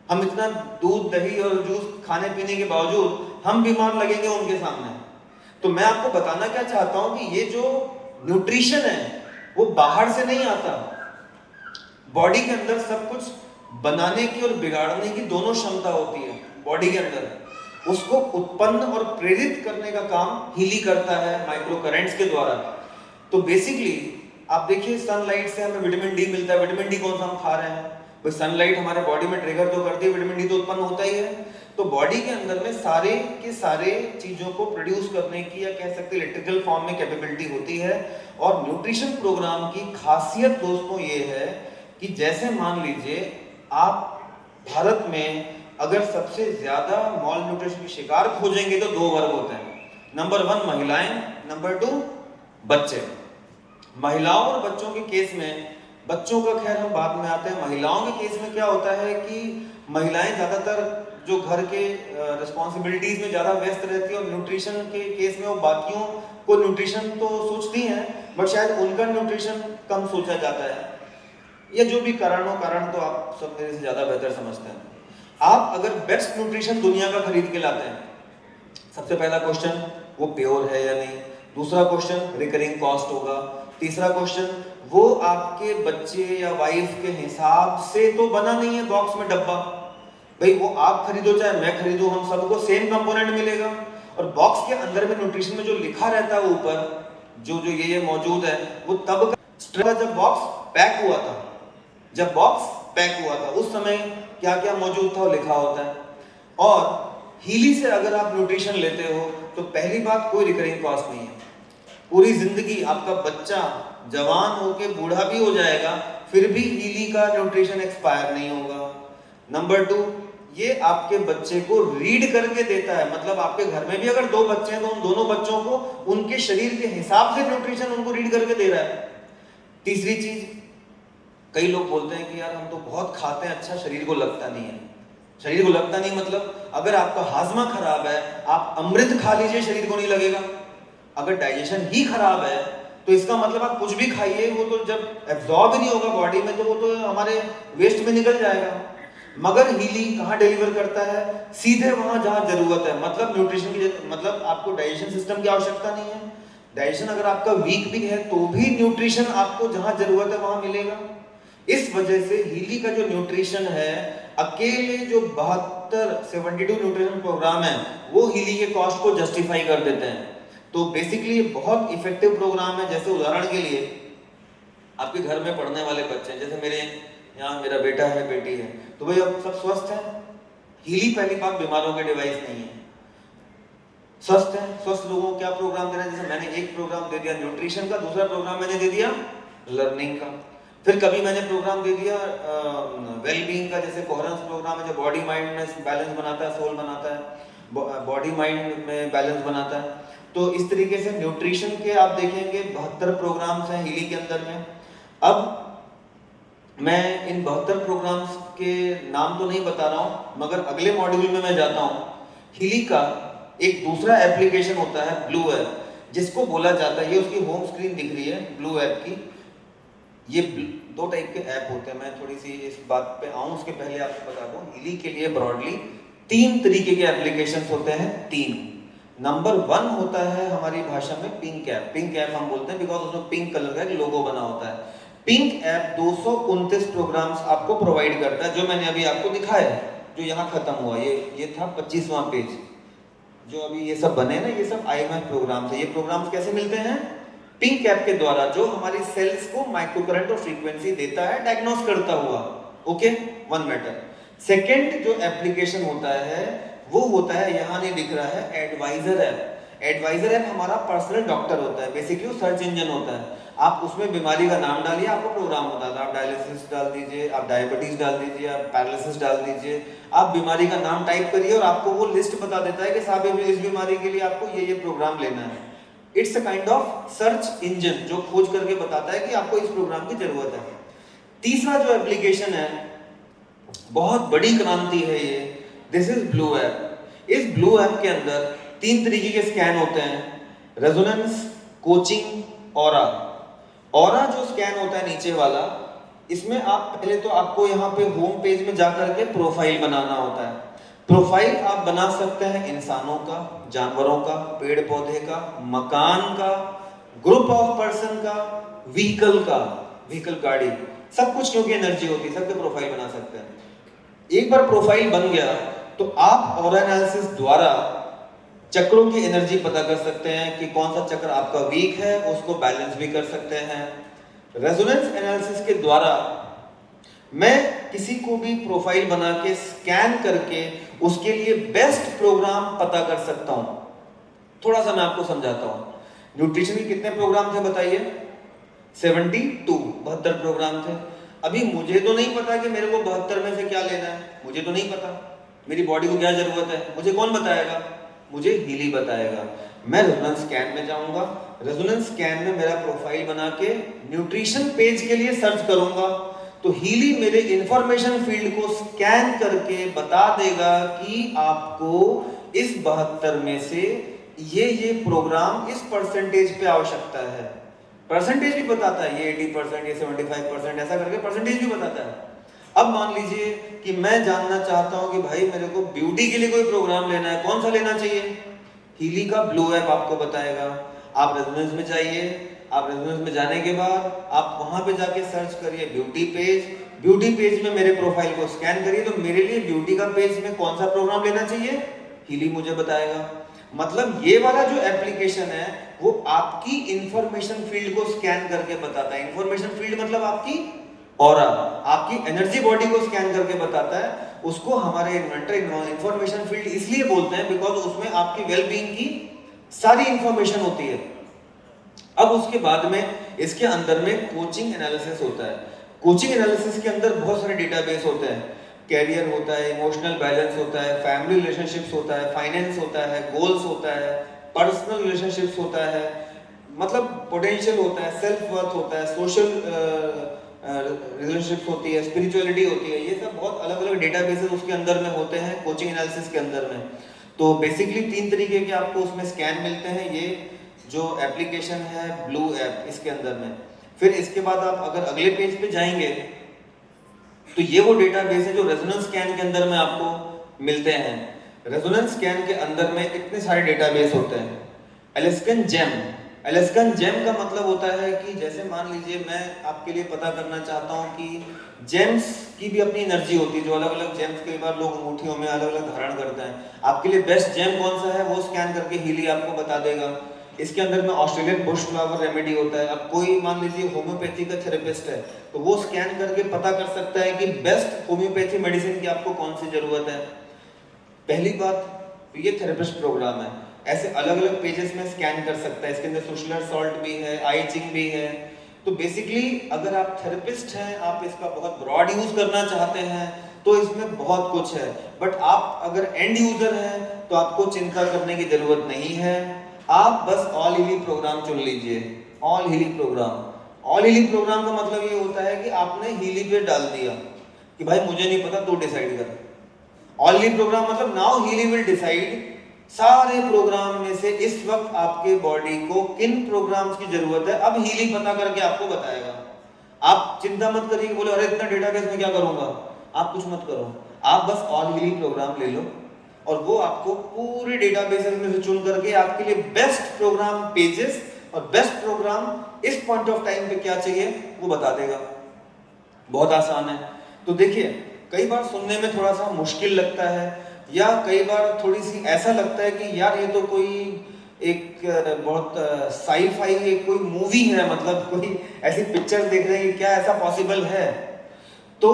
हम इतना दूध दही और जूस खाने पीने के बावजूद हम बीमार लगेंगे उनके सामने। तो मैं आपको बताना क्या चाहता हूं कि ये जो न्यूट्रिशन है वो बाहर से नहीं आता। बॉडी के अंदर सब कुछ बनाने की और बिगाड़ने की दोनों क्षमता होती है बॉडी के अंदर। उसको उत्पन्न और प्रेरित करने का काम हीली करता है माइक्रो करेंट्स के द्वारा। तो बेसिकली आप देखिए, सनलाइट से हमें विटामिन डी मिलता है। विटामिन डी कौन सा हम खा रहे हैं? भाई सनलाइट हमारे बॉडी में ट्रिगर तो करती है, विटामिन डी तो उत्पन्न होता ही है। तो बॉडी के अंदर में सारे के सारे चीजों को प्रोड्यूस करने की, या कह सकते हैं इलेक्ट्रिकल फॉर्म में कैपेबिलिटी होती है। और न्यूट्रिशन प्रोग्राम की खासियत दोस्तों ये है कि जैसे मान लीजिए आप भारत में अगर सबसे ज्यादा मॉल न्यूट्रिशन के शिकार खोजेंगे तो दो वर्ग होते हैं। नंबर 1 महिलाएं, नंबर 2 बच्चे। महिलाओं और बच्चों के केस में, बच्चों का खैर हम बाद में आते हैं, महिलाओं के केस में क्या होता है कि महिलाएं ज्यादातर जो घर के रिस्पॉन्सिबिलिटीज में ज्यादा व्यस्त रहती है, और न्यूट्रिशन के केस में वो बाकियों को न्यूट्रिशन तो सोचती हैं, बट शायद उनका न्यूट्रिशन कम सोचा जाता है, या जो भी कारण तो आप सब मेरे से ज्यादा बेहतर समझते हैं। आप अगर बेस्ट न्यूट्रिशन दुनिया का खरीद के लाते हैं, सबसे पहला क्वेश्चन वो प्योर है या नहीं, दूसरा क्वेश्चन रिकरिंग कॉस्ट होगा, तीसरा क्वेश्चन वो आपके बच्चे या वाइफ के हिसाब से तो बना नहीं है बॉक्स में डब्बा। भाई वो आप खरीदो चाहे मैं खरीदूं, हम सबको सेम कंपोनेंट मिलेगा। और बॉक्स के अंदर में न्यूट्रिशन में जो लिखा रहता है ऊपर, जो जो ये मौजूद है, वो तब का जब बॉक्स पैक हुआ था, जब बॉक्स पैक हुआ था उस समय क्या क्या मौजूद था वो लिखा होता है। और हीली से अगर आप न्यूट्रिशन लेते हो तो पहली बात कोई रिकरिंग कॉस्ट नहीं है। पूरी जिंदगी आपका बच्चा जवान होके बूढ़ा भी हो जाएगा, फिर भी हीली का न्यूट्रिशन एक्सपायर नहीं होगा। नंबर 2, ये आपके बच्चे को रीड करके देता है, मतलब आपके घर में भी अगर 2 बच्चे हैं तो उन दोनों बच्चों को उनके शरीर के हिसाब से न्यूट्रिशन उनको रीड करके दे रहा है। तीसरी चीज, कई लोग बोलते हैं कि यार हम तो बहुत खाते हैं, अच्छा शरीर को लगता नहीं है। शरीर को लगता नहीं मतलब अगर आपका हाजमा खराब है, आप अमृत खा लीजिए शरीर को नहीं लगेगा। अगर डाइजेशन ही खराब है तो इसका मतलब आप कुछ भी खाइए, वो तो जब एब्जॉर्ब ही नहीं होगा बॉडी में तो वो तो हमारे वेस्ट में निकल जाएगा। मगर हीली कहाँ डिलीवर करता है? सीधे वहां जहां जरूरत है। मतलब न्यूट्रिशन की, मतलब आपको डाइजेशन सिस्टम की आवश्यकता नहीं है। डाइजेशन अगर आपका वीक भी है तो भी न्यूट्रिशन आपको जहां जरूरत है वहां मिलेगा। इस वजह से हीली का जो न्यूट्रिशन है, अकेले जो 72 न्यूट्रिशन प्रोग्राम है वो हीली के कॉस्ट को जस्टिफाई कर देते हैं। तो बेसिकली ये बहुत इफेक्टिव प्रोग्राम है। जैसे उदाहरण के लिए आपके घर में पढ़ने वाले बच्चे हैं, जैसे मेरे यहाँ मेरा बेटा है, बेटी है, तो भाई अब सब स्वस्थ हैं। हीली पहली बात बीमारों के डिवाइस नहीं है, स्वस्थ है। स्वस्थ लोगों को क्या प्रोग्राम देना है? जैसे मैंने एक प्रोग्राम दे दिया न्यूट्रिशन का, दूसरा प्रोग्राम मैंने दे दिया लर्निंग का, फिर कभी मैंने प्रोग्राम दे दिया वेलबींग का, जैसे कोहरेंस प्रोग्राम है जो बॉडी माइंड में बैलेंस बनाता है, सोल बनाता है, बॉडी माइंड में बैलेंस बनाता है। तो इस तरीके से न्यूट्रिशन के आप देखेंगे 72 प्रोग्राम्स हैं हीली के अंदर में। अब मैं इन 72 प्रोग्राम्स के नाम तो नहीं बता रहा हूं, मगर अगले मॉड्यूल में मैं जाता हूं। हीली का एक दूसरा एप्लीकेशन होता है ब्लू ऐप, जिसको बोला जाता है, ये उसकी होम स्क्रीन दिख रही है ब्लू ऐप की। ये 2 टाइप के ऐप होते हैं। मैं थोड़ी सी इस बात पे आऊं उसके पहले आपको बता दूं, हीली के लिए ब्रॉडली 3 तरीके के एप्लीकेशन होते हैं। 3 नंबर 1 होता है हमारी भाषा में पिंक ऐप। पिंक ऐप हम बोलते हैं बिकॉज उसमें पिंक कलर का एक लोगो बना होता है। पिंक ऐप 229 प्रोग्राम्स आपको प्रोवाइड करता है, जो मैंने अभी आपको दिखाया है, जो यहाँ खत्म हुआ। ये था 25वां पेज। जो अभी ये सब बने ना, ये सब IMF प्रोग्राम्स है। ये प्रोग्राम्स कैसे मिलते हैं? पिंक ऐप के द्वारा, जो हमारी सेल्स को माइक्रो करंट और फ्रीक्वेंसी देता है, डायग्नोस करता हुआ। Okay, 1 matter. सेकंड जो एप्लीकेशन होता है वो होता है, यहाँ नहीं दिख रहा है, एडवाइजर ऐप। एडवाइजर ऐप हमारा पर्सनल डॉक्टर होता है, बेसिकली वो सर्च इंजन होता है। आप उसमें बीमारी का नाम डालिए, आपको प्रोग्राम होता है, आप डायलिसिस डाल दीजिए, आप डायबिटीज डाल दीजिए, आप पैरालिसिस डाल दीजिए, आप बीमारी का नाम टाइप करिए और आपको वो लिस्ट बता देता है कि साहब इस बीमारी के लिए आपको ये प्रोग्राम लेना है। It's a kind of search engine जो खोज करके बताता है कि आपको इस प्रोग्राम की जरूरत है। तीसरा जो एप्लीकेशन है, बहुत बड़ी क्रांति है ये, दिस इज ब्लू ऐप। इस ब्लू ऐप के अंदर 3 तरीके के स्कैन होते हैं, रेजोनेंस, कोचिंग, ऑरा। ऑरा जो स्कैन होता है नीचे वाला, इसमें आप पहले तो आपको यहाँ पे होम पेज में जाकर के प्रोफाइल बनाना होता है। प्रोफाइल आप बना सकते हैं इंसानों का, जानवरों का, पेड़ पौधे का, मकान का, ग्रुप ऑफ पर्सन का, व्हीकल गाड़ी, सब कुछ, क्योंकि एनर्जी होती है, सबके प्रोफाइल बना सकते हैं। एक बार प्रोफाइल बन गया तो आप ऑरा एनालिसिस द्वारा चक्रों की एनर्जी पता कर सकते हैं कि कौन सा चक्र आपका वीक है, उसको बैलेंस भी कर सकते हैं। रेजोनेंस एनालिसिस के द्वारा मैं किसी को भी प्रोफाइल बना के स्कैन करके उसके लिए बेस्ट प्रोग्राम पता कर सकता हूं। थोड़ा सा मैं आपको समझाता हूं। न्यूट्रिशन के कितने प्रोग्राम थे बताइए? 72 प्रोग्राम थे। अभी मुझे तो नहीं पता कि मेरे को 72 में से क्या लेना है, मुझे तो नहीं पता मेरी बॉडी को क्या जरूरत है, मुझे कौन बताएगा? मुझे हीली बताएगा। मैं रेजोनेंस स्कैन में जाऊंगा, रेजोनेंस स्कैन में मेरा प्रोफाइल बना के न्यूट्रिशन पेज के लिए सर्च करूंगा, तो हीली मेरे इंफॉर्मेशन फील्ड को स्कैन करके बता देगा कि आपको इस 72 में से ये प्रोग्राम इस परसेंटेज पे आवश्यकता है। परसेंटेज भी बताता है, ये 80%, ये 75%, ऐसा करके परसेंटेज भी बताता है। अब मान लीजिए कि मैं जानना चाहता हूं कि भाई मेरे को ब्यूटी के लिए कोई प्रोग्राम लेना है, कौन सा लेना चाहिए? हीली का ब्लू ऐप आपको बताएगा। आप रेजोनेंस में जाइए, आप रेजोनेंस में जाने के बाद आप वहां पे जाके सर्च करिए ब्यूटी पेज। ब्यूटी पेज में मेरे प्रोफाइल को स्कैन करिए, तो मेरे लिए ब्यूटी का पेज में कौन सा प्रोग्राम लेना चाहिए, हीली मुझे बताएगा। मतलब ये वाला जो एप्लीकेशन है वो आपकी इंफॉर्मेशन फील्ड को स्कैन करके बताता है। इंफॉर्मेशन फील्ड मतलब आपकी ऑरा, आपकी एनर्जी बॉडी को स्कैन करके बताता है। उसको हमारे इन्वेंटर इंफॉर्मेशन फील्ड इसलिए बोलते हैं बिकॉज उसमें आपकी वेलबींग की सारी इंफॉर्मेशन होती है। अब उसके बाद में इसके अंदर में कोचिंग एनालिसिस होता है। कोचिंग एनालिसिस के अंदर बहुत सारे डेटाबेस होते हैं, कैरियर होता है, इमोशनल बैलेंस होता है, फैमिली रिलेशनशिप्स होता है, फाइनेंस होता है, गोल्स होता है, पर्सनल रिलेशनशिप्स होता है, मतलब पोटेंशियल होता है, सेल्फ वर्थ होता है, सोशल रिलेशनशिप्स होती है, स्पिरिचुअलिटी होती है। ये सब बहुत अलग अलग डेटाबेसेस उसके अंदर में होते हैं कोचिंग एनालिसिस के अंदर में। तो बेसिकली 3 तरीके के आपको उसमें स्कैन मिलते हैं, ये जो एप्लीकेशन है ब्लू ऐप, इसके अंदर में। फिर इसके बाद आप अगर अगले पेज पे जाएंगे तो ये वो डेटाबेस है जो रेजोनेंस स्कैन के अंदर में आपको मिलते हैं। रेजोनेंस स्कैन के अंदर में इतने सारे डेटाबेस होते हैं। एलिस्कन जेम, एलिस्कन जेम का मतलब होता है कि जैसे मान लीजिए मैं आपके लिए पता करना चाहता हूं कि जेम्स की भी अपनी एनर्जी होती है, जो अलग अलग जेम्स कई बार लोग अंगूठियों में अलग अलग धारण करते हैं। आपके लिए बेस्ट जेम कौन सा है वो स्कैन करके हीली आपको बता देगा। इसके अंदर में ऑस्ट्रेलियन बुश फ्लावर रेमेडी होता है। अब कोई मान लीजिए होम्योपैथी का थेरेपिस्ट है तो वो स्कैन करके पता कर सकता है कि बेस्ट होम्योपैथी मेडिसिन की आपको कौन सी जरूरत है। पहली बात ये थेरेपिस्ट प्रोग्राम है, ऐसे अलग अलग पेजेस में स्कैन कर सकता है। इसके अंदर सुशलर सॉल्ट भी है, आई चिंग भी है। तो बेसिकली अगर आप थेरेपिस्ट हैं, आप इसका बहुत ब्रॉड यूज करना चाहते हैं तो इसमें बहुत कुछ है। बट आप अगर एंड यूजर हैं तो आपको चिंता करने की जरूरत नहीं है। आप बस ऑल हीली प्रोग्राम चुन लीजिए। ऑल हीली प्रोग्राम, ऑल हीली प्रोग्राम का मतलब ये होता है कि आपने हीली पे डाल दिया कि भाई मुझे नहीं पता, तू डिसाइड कर। ऑल हीली प्रोग्राम मतलब नाउ हीली विल डिसाइड सारे प्रोग्राम में से इस वक्त आपके बॉडी को किन प्रोग्राम्स की जरूरत है, अब हीली पता करके आपको बताएगा। आप चिंता मत करिए, बोले अरे इतना डेटाबेस में क्या करूंगा। आप कुछ मत करो, आप बस ऑल हीली प्रोग्राम ले लो और वो आपको पूरे डेटाबेसेस में से चुन करके आपके लिए बेस्ट प्रोग्राम पेजेस और बेस्ट प्रोग्राम इस पॉइंट ऑफ टाइम पे क्या चाहिए वो बता देगा। बहुत आसान है। तो देखिए कई बार सुनने में थोड़ा सा मुश्किल लगता है या कई बार थोड़ी सी ऐसा लगता है कि यार ये तो कोई एक बहुत साई-फाई एक कोई मूवी है, मतलब कोई ऐसी पिक्चर देख रहे हैं कि क्या ऐसा पॉसिबल है। तो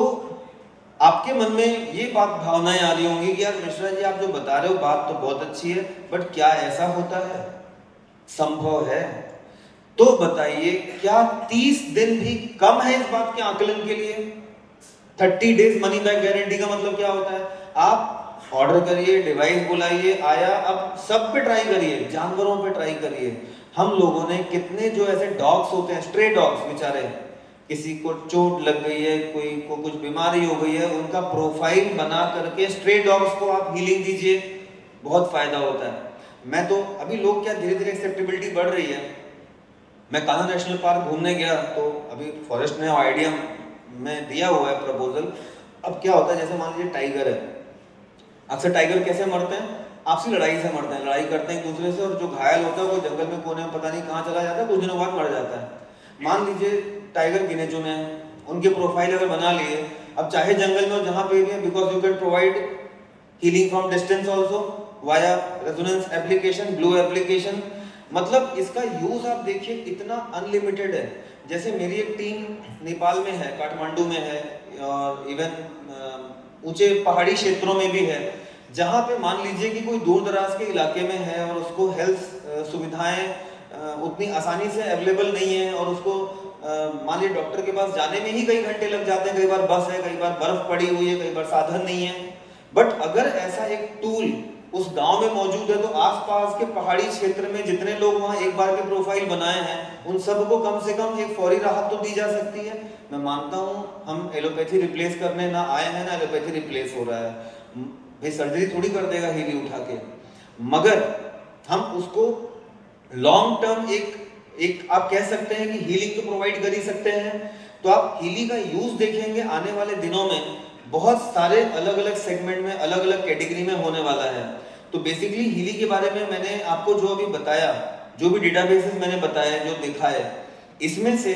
आपके मन में ये बात भावनाएं आ रही होंगी कि यार मिश्रा जी आप जो बता रहे हो बात तो बहुत अच्छी है, बट क्या ऐसा होता है, संभव है? तो बताइए, क्या 30 दिन भी कम है इस बात के आकलन के लिए? 30 डेज मनी बैक गारंटी का मतलब क्या होता है? आप ऑर्डर करिए, डिवाइस बुलाइए, आया, अब सब पे ट्राई करिए, जानवरों पे ट्राई करिए। हम लोगों ने कितने जो ऐसे डॉग्स होते हैं, स्ट्रे डॉग्स बेचारे, किसी को चोट लग गई है, कोई को कुछ बीमारी हो गई है, उनका प्रोफाइल बना करके स्ट्रे डॉग्स को आप हीलिंग दीजिए, बहुत फायदा होता है। मैं तो अभी लोग क्या धीरे धीरे एक्सेप्टेबिलिटी बढ़ रही है। मैं कान्हा नेशनल पार्क घूमने गया तो अभी फॉरेस्ट ने आइडिया में दिया हुआ है प्रपोजल। अब क्या होता है, जैसे मान लीजिए टाइगर है, अक्सर टाइगर कैसे मरते हैं, आपसी लड़ाई से मरते हैं, लड़ाई करते हैं एक दूसरे से, और जो घायल होता है वो जंगल में कोने में पता नहीं कहाँ चला जाता है, कुछ दिनों बाद मर जाता है। मान लीजिए टाइगर गिने चुने हैं, उनके प्रोफाइल अगर बना लिए, अब चाहे जंगल में हो जहाँ पे भी है, because you can provide healing from distance also via resonance application, blue application. मतलब इसका यूज आप देखिए कितना अनलिमिटेड है। जैसे मेरी एक टीम नेपाल में है, काठमांडू में है, और इवन ऊंचे पहाड़ी क्षेत्रों में भी है, जहाँ पे मान लीजिए कि कोई दूर दराज के इलाके में है और उसको हेल्थ सुविधाएं उतनी आसानी से अवेलेबल नहीं है, और उसको मान लीजिए डॉक्टर के पास जाने में ही कई घंटे लग जाते हैं, कई बार बस है, कई बार बर्फ पड़ी हुई है, कई बार साधन नहीं है। बट अगर ऐसा एक टूल उस गांव में मौजूद है, तो आसपास के पहाड़ी क्षेत्र में जितने लोग वहां एक बार के प्रोफाइल बनाए हैं, उन सबको कम से कम एक फौरी राहत तो दी जा सकती है। मैं मानता हूं हम एलोपैथी रिप्लेस करने ना आए हैं, ना एलोपैथी रिप्लेस हो रहा है, भाई सर्जरी थोड़ी कर देगा हीली उठा के, मगर हम उसको लॉन्ग टर्म एक आप कह सकते हैं कि हीलिंग तो प्रोवाइड कर ही सकते हैं। तो आप हीलिंग का यूज देखेंगे आने वाले दिनों में, बहुत सारे अलग अलग सेगमेंट में, अलग अलग कैटेगरी में होने वाला है। तो बेसिकली हीलिंग के बारे में मैंने आपको जो अभी बताया, जो भी डेटाबेसेस मैंने बताया, जो देखा है, इसमें से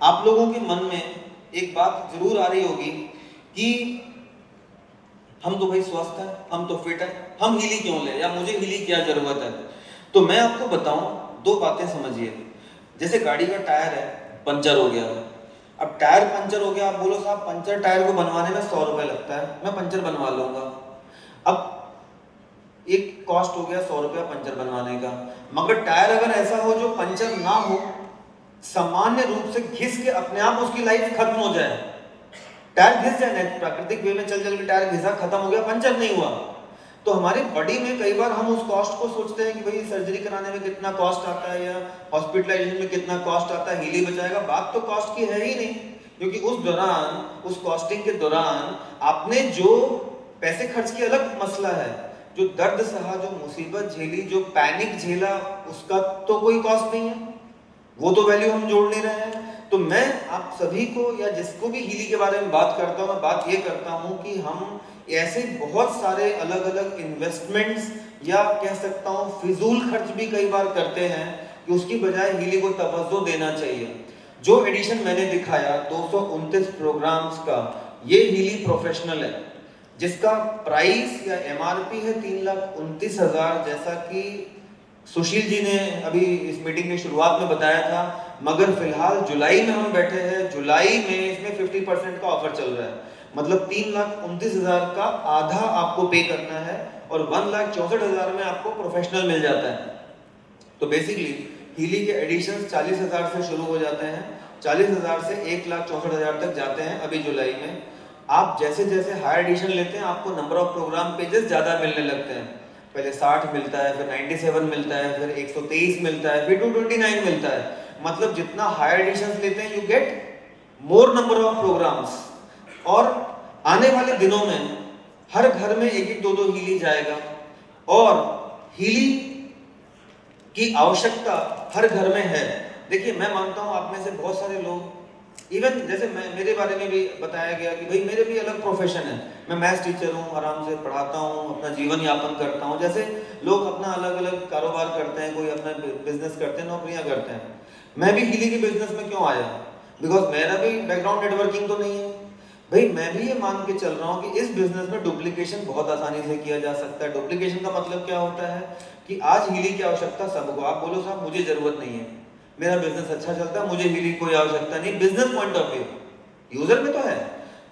आप लोगों के मन में एक बात जरूर आ रही होगी कि हम तो भाई स्वस्थ हैं, हम तो फिट हैं, हम हीली क्यों लें, या मुझे हीली क्या जरूरत है। तो मैं आपको बताऊं, दो बातें समझिए। जैसे गाड़ी का टायर है, पंचर हो गया, अब टायर पंचर हो गया, आप बोलो साहब पंचर टायर को बनवाने में 100 रुपए लगता है, मैं पंचर बनवा लूंगा। अब एक कॉस्ट हो गया 100 रुपया पंचर बनवाने का, मगर टायर अगर ऐसा हो जो पंचर ना हो, सामान्य रूप से घिस के अपने आप उसकी लाइफ खत्म हो जाए, टायर घिस जाए, प्राकृतिक वे में चल चल के टायर घिसा, खत्म हो गया, पंचर नहीं हुआ, तो हमारी बॉडी में कई बार हम उस कॉस्ट को सोचते हैं कि भाई सर्जरी कराने में कितना कॉस्ट आता है, या हॉस्पिटलाइजेशन में कितना कॉस्ट आता है, हीली बचाएगा। बात तो कॉस्ट की है ही नहीं, क्योंकि उस दौरान, उस कॉस्टिंग के दौरान आपने जो पैसे खर्च किए अलग मसला है, जो दर्द सहा, जो मुसीबत झेली, जो पैनिक झेला, उसका तो कोई कॉस्ट नहीं है, वो तो वैल्यू हम जोड़ नहीं रहे हैं। तो मैं आप सभी को, या जिसको भी हीली के बारे में बात करता हूँ, मैं बात ये करता हूँ कि हम ऐसे बहुत सारे अलग अलग इन्वेस्टमेंट्स, या कह सकता हूँ फिजूल खर्च भी कई बार करते हैं, कि उसकी बजाय हीली को तवज्जो देना चाहिए। जो एडिशन मैंने दिखाया 229 प्रोग्राम्स का, ये हीली प्रोफेशनल है, जिसका प्राइस या एमआरपी है 3,29,000, जैसा कि सुशील जी ने अभी इस मीटिंग की शुरुआत में बताया था। मगर फिलहाल जुलाई में हम बैठे हैं, जुलाई में इसमें 50% का ऑफर चल रहा है, मतलब 3,29,000 का आधा आपको पे करना है, और 1,64,000 में आपको प्रोफेशनल मिल जाता है। तो बेसिकली हीली के एडिशन 40,000 से शुरू हो जाते हैं, 40,000 से 1,64,000 तक जाते हैं अभी जुलाई में। आप जैसे जैसे हायर एडिशन लेते हैं, आपको नंबर ऑफ प्रोग्राम पेजेस ज़्यादा मिलने लगते हैं। पहले 60 मिलता है, फिर 97 मिलता है, फिर 123 मिलता है, फिर 229 मिलता है। मतलब जितना हायर एडिशन लेते हैं, you get more number of programmes. और आने वाले दिनों में हर घर में एक एक दो दो हीली जाएगा, और हीली की आवश्यकता हर घर में है। देखिए, मैं मानता हूं आप में से बहुत सारे लोग, इवन जैसे मेरे बारे में भी बताया गया कि भाई मेरे भी अलग प्रोफेशन है, मैं मैथ्स टीचर हूँ, आराम से पढ़ाता हूँ, अपना जीवन यापन करता हूँ। जैसे लोग अपना अलग अलग कारोबार करते हैं, कोई अपना बिजनेस करते हैं, नौकरियां करते हैं। मैं भी हीली के बिजनेस में क्यों आया? बिकॉज मेरा भी बैकग्राउंड नेटवर्किंग तो नहीं है भाई। मैं भी ये मान के चल रहा हूँ कि इस बिजनेस में डुप्लीकेशन बहुत आसानी से किया जा सकता है। डुप्लीकेशन का मतलब क्या होता है कि आज हीली की आवश्यकता सबको, आप बोलो साहब मुझे जरूरत नहीं है, मेरा बिजनेस अच्छा चलता है, मुझे हीली की कोई आवश्यकता नहीं, business point of view user में तो है,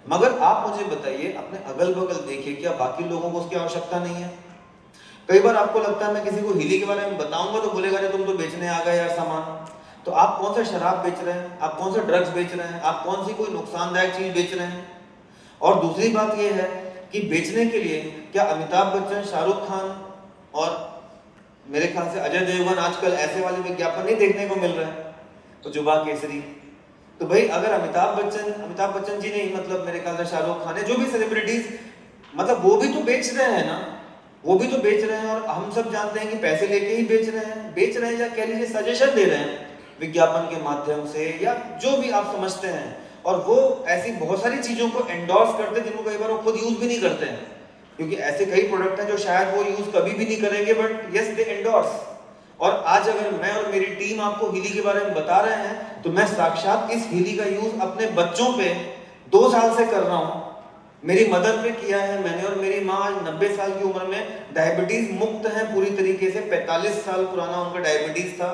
मगर आप मुझे बताइए, अपने अगल बगल देखिए, क्या बाकी लोगों को उसकी आवश्यकता नहीं है? कई बार आपको लगता है मैं किसी को हीली के बारे में बताऊंगा तो बोलेगा अरे तुम तो बेचने आ गए यार सामान। तो आप कौन सा शराब बेच रहे हैं, आप कौन सा ड्रग्स बेच रहे हैं, आप कौन सी कोई नुकसानदायक चीज बेच रहे हैं? और दूसरी बात यह है कि बेचने के लिए क्या अमिताभ बच्चन, शाहरुख खान और मेरे ख्याल से अजय देवगन आजकल ऐसे वाले विज्ञापन नहीं देखने को मिल रहे हैं? तो जुबा केसरी। तो भाई अगर अमिताभ बच्चन जी नहीं, मतलब मेरे ख्याल से शाहरुख खान है, जो भी सेलिब्रिटीज, मतलब वो भी तो बेच रहे हैं ना, वो भी तो बेच रहे हैं। और हम सब जानते हैं कि पैसे लेके ही बेच रहे हैं या कह लीजिए सजेशन दे रहे हैं विज्ञापन के माध्यम से, या जो भी आप समझते हैं। और वो ऐसी बहुत सारी चीजों को एंडोर्स करते हैं जिनको कई बार वो खुद यूज भी नहीं करते हैं, क्योंकि ऐसे कई प्रोडक्ट हैं जो शायद वो यूज कभी भी नहीं करेंगे, बट यस दे एंडोर्स। और आज अगर मैं और मेरी टीम आपको हीली के बारे में बता रहे हैं तो मैं साक्षात इस हीली का यूज अपने बच्चों पे 2 साल से कर रहा हूं। मेरी मदर पे किया है मैंने, और मेरी माँ आज 90 साल की उम्र में डायबिटीज मुक्त है पूरी तरीके से। 45 साल पुराना उनका डायबिटीज था,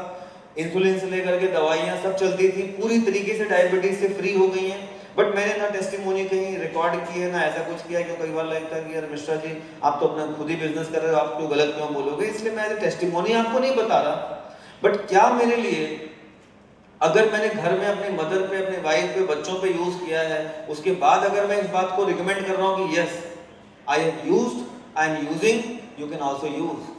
इंसुलिन से लेकर के दवाइयां सब चलती थी, पूरी तरीके से डायबिटीज से फ्री हो गई हैं। बट मैंने ना टेस्टिमोनी कहीं रिकॉर्ड की है ना ऐसा कुछ किया, क्योंकि कई बार लगता है कि यार मिश्रा जी आप तो अपना खुद ही बिजनेस कर रहे हो, आप क्यों गलत क्यों बोलोगे, इसलिए मैं टेस्टिमोनी आपको नहीं बता रहा। बट क्या मेरे लिए, अगर मैंने घर में अपनी मदर पे, अपने वाइफ पे, बच्चों पे यूज किया है, उसके बाद अगर मैं इस बात को रिकमेंड कर रहा हूं कि yes I have used, I am using, you can also use.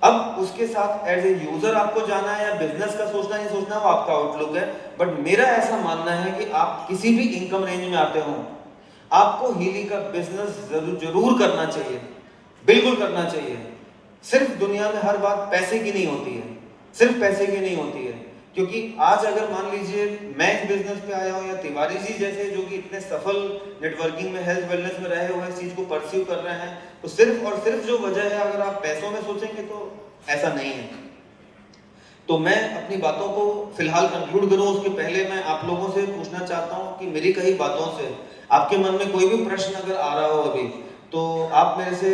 अब उसके साथ एज ए यूजर आपको जाना है या बिजनेस का सोचना नहीं सोचना, वो आपका आउटलुक है। बट मेरा ऐसा मानना है कि आप किसी भी इनकम रेंज में आते हो, आपको हीली का बिजनेस जरूर करना चाहिए, बिल्कुल करना चाहिए। सिर्फ दुनिया में हर बात पैसे की नहीं होती है, सिर्फ पैसे की नहीं होती है। क्योंकि आज अगर मान लीजिए मैं इस बिजनेस पे आया हूँ, या तिवारी जी जैसे जो कि इतने सफल नेटवर्किंग में, हेल्थ वेलनेस में रहे हुए इस चीज को परस्यू कर रहे हैं, तो सिर्फ और सिर्फ जो वजह है, अगर आप पैसों में सोचेंगे तो ऐसा नहीं है। तो मैं अपनी बातों को फिलहाल कंक्लूड करूं उसके पहले मैं आप लोगों से पूछना चाहता हूं कि मेरी कई बातों से आपके मन में कोई भी प्रश्न अगर आ रहा हो अभी, तो आप मेरे से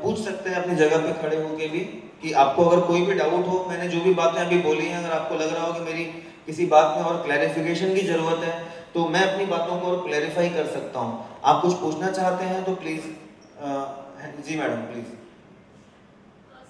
पूछ सकते हैं अपनी जगह पे खड़े होके भी, कि आपको अगर कोई भी डाउट हो, मैंने जो भी बातें अभी बोली हैं, अगर आपको लग रहा हो कि मेरी किसी बात में और क्लैरिफिकेशन की जरूरत है, तो मैं अपनी बातों को और क्लैरिफाई कर सकता हूँ। आप कुछ पूछना चाहते हैं तो प्लीज। Ji madam please.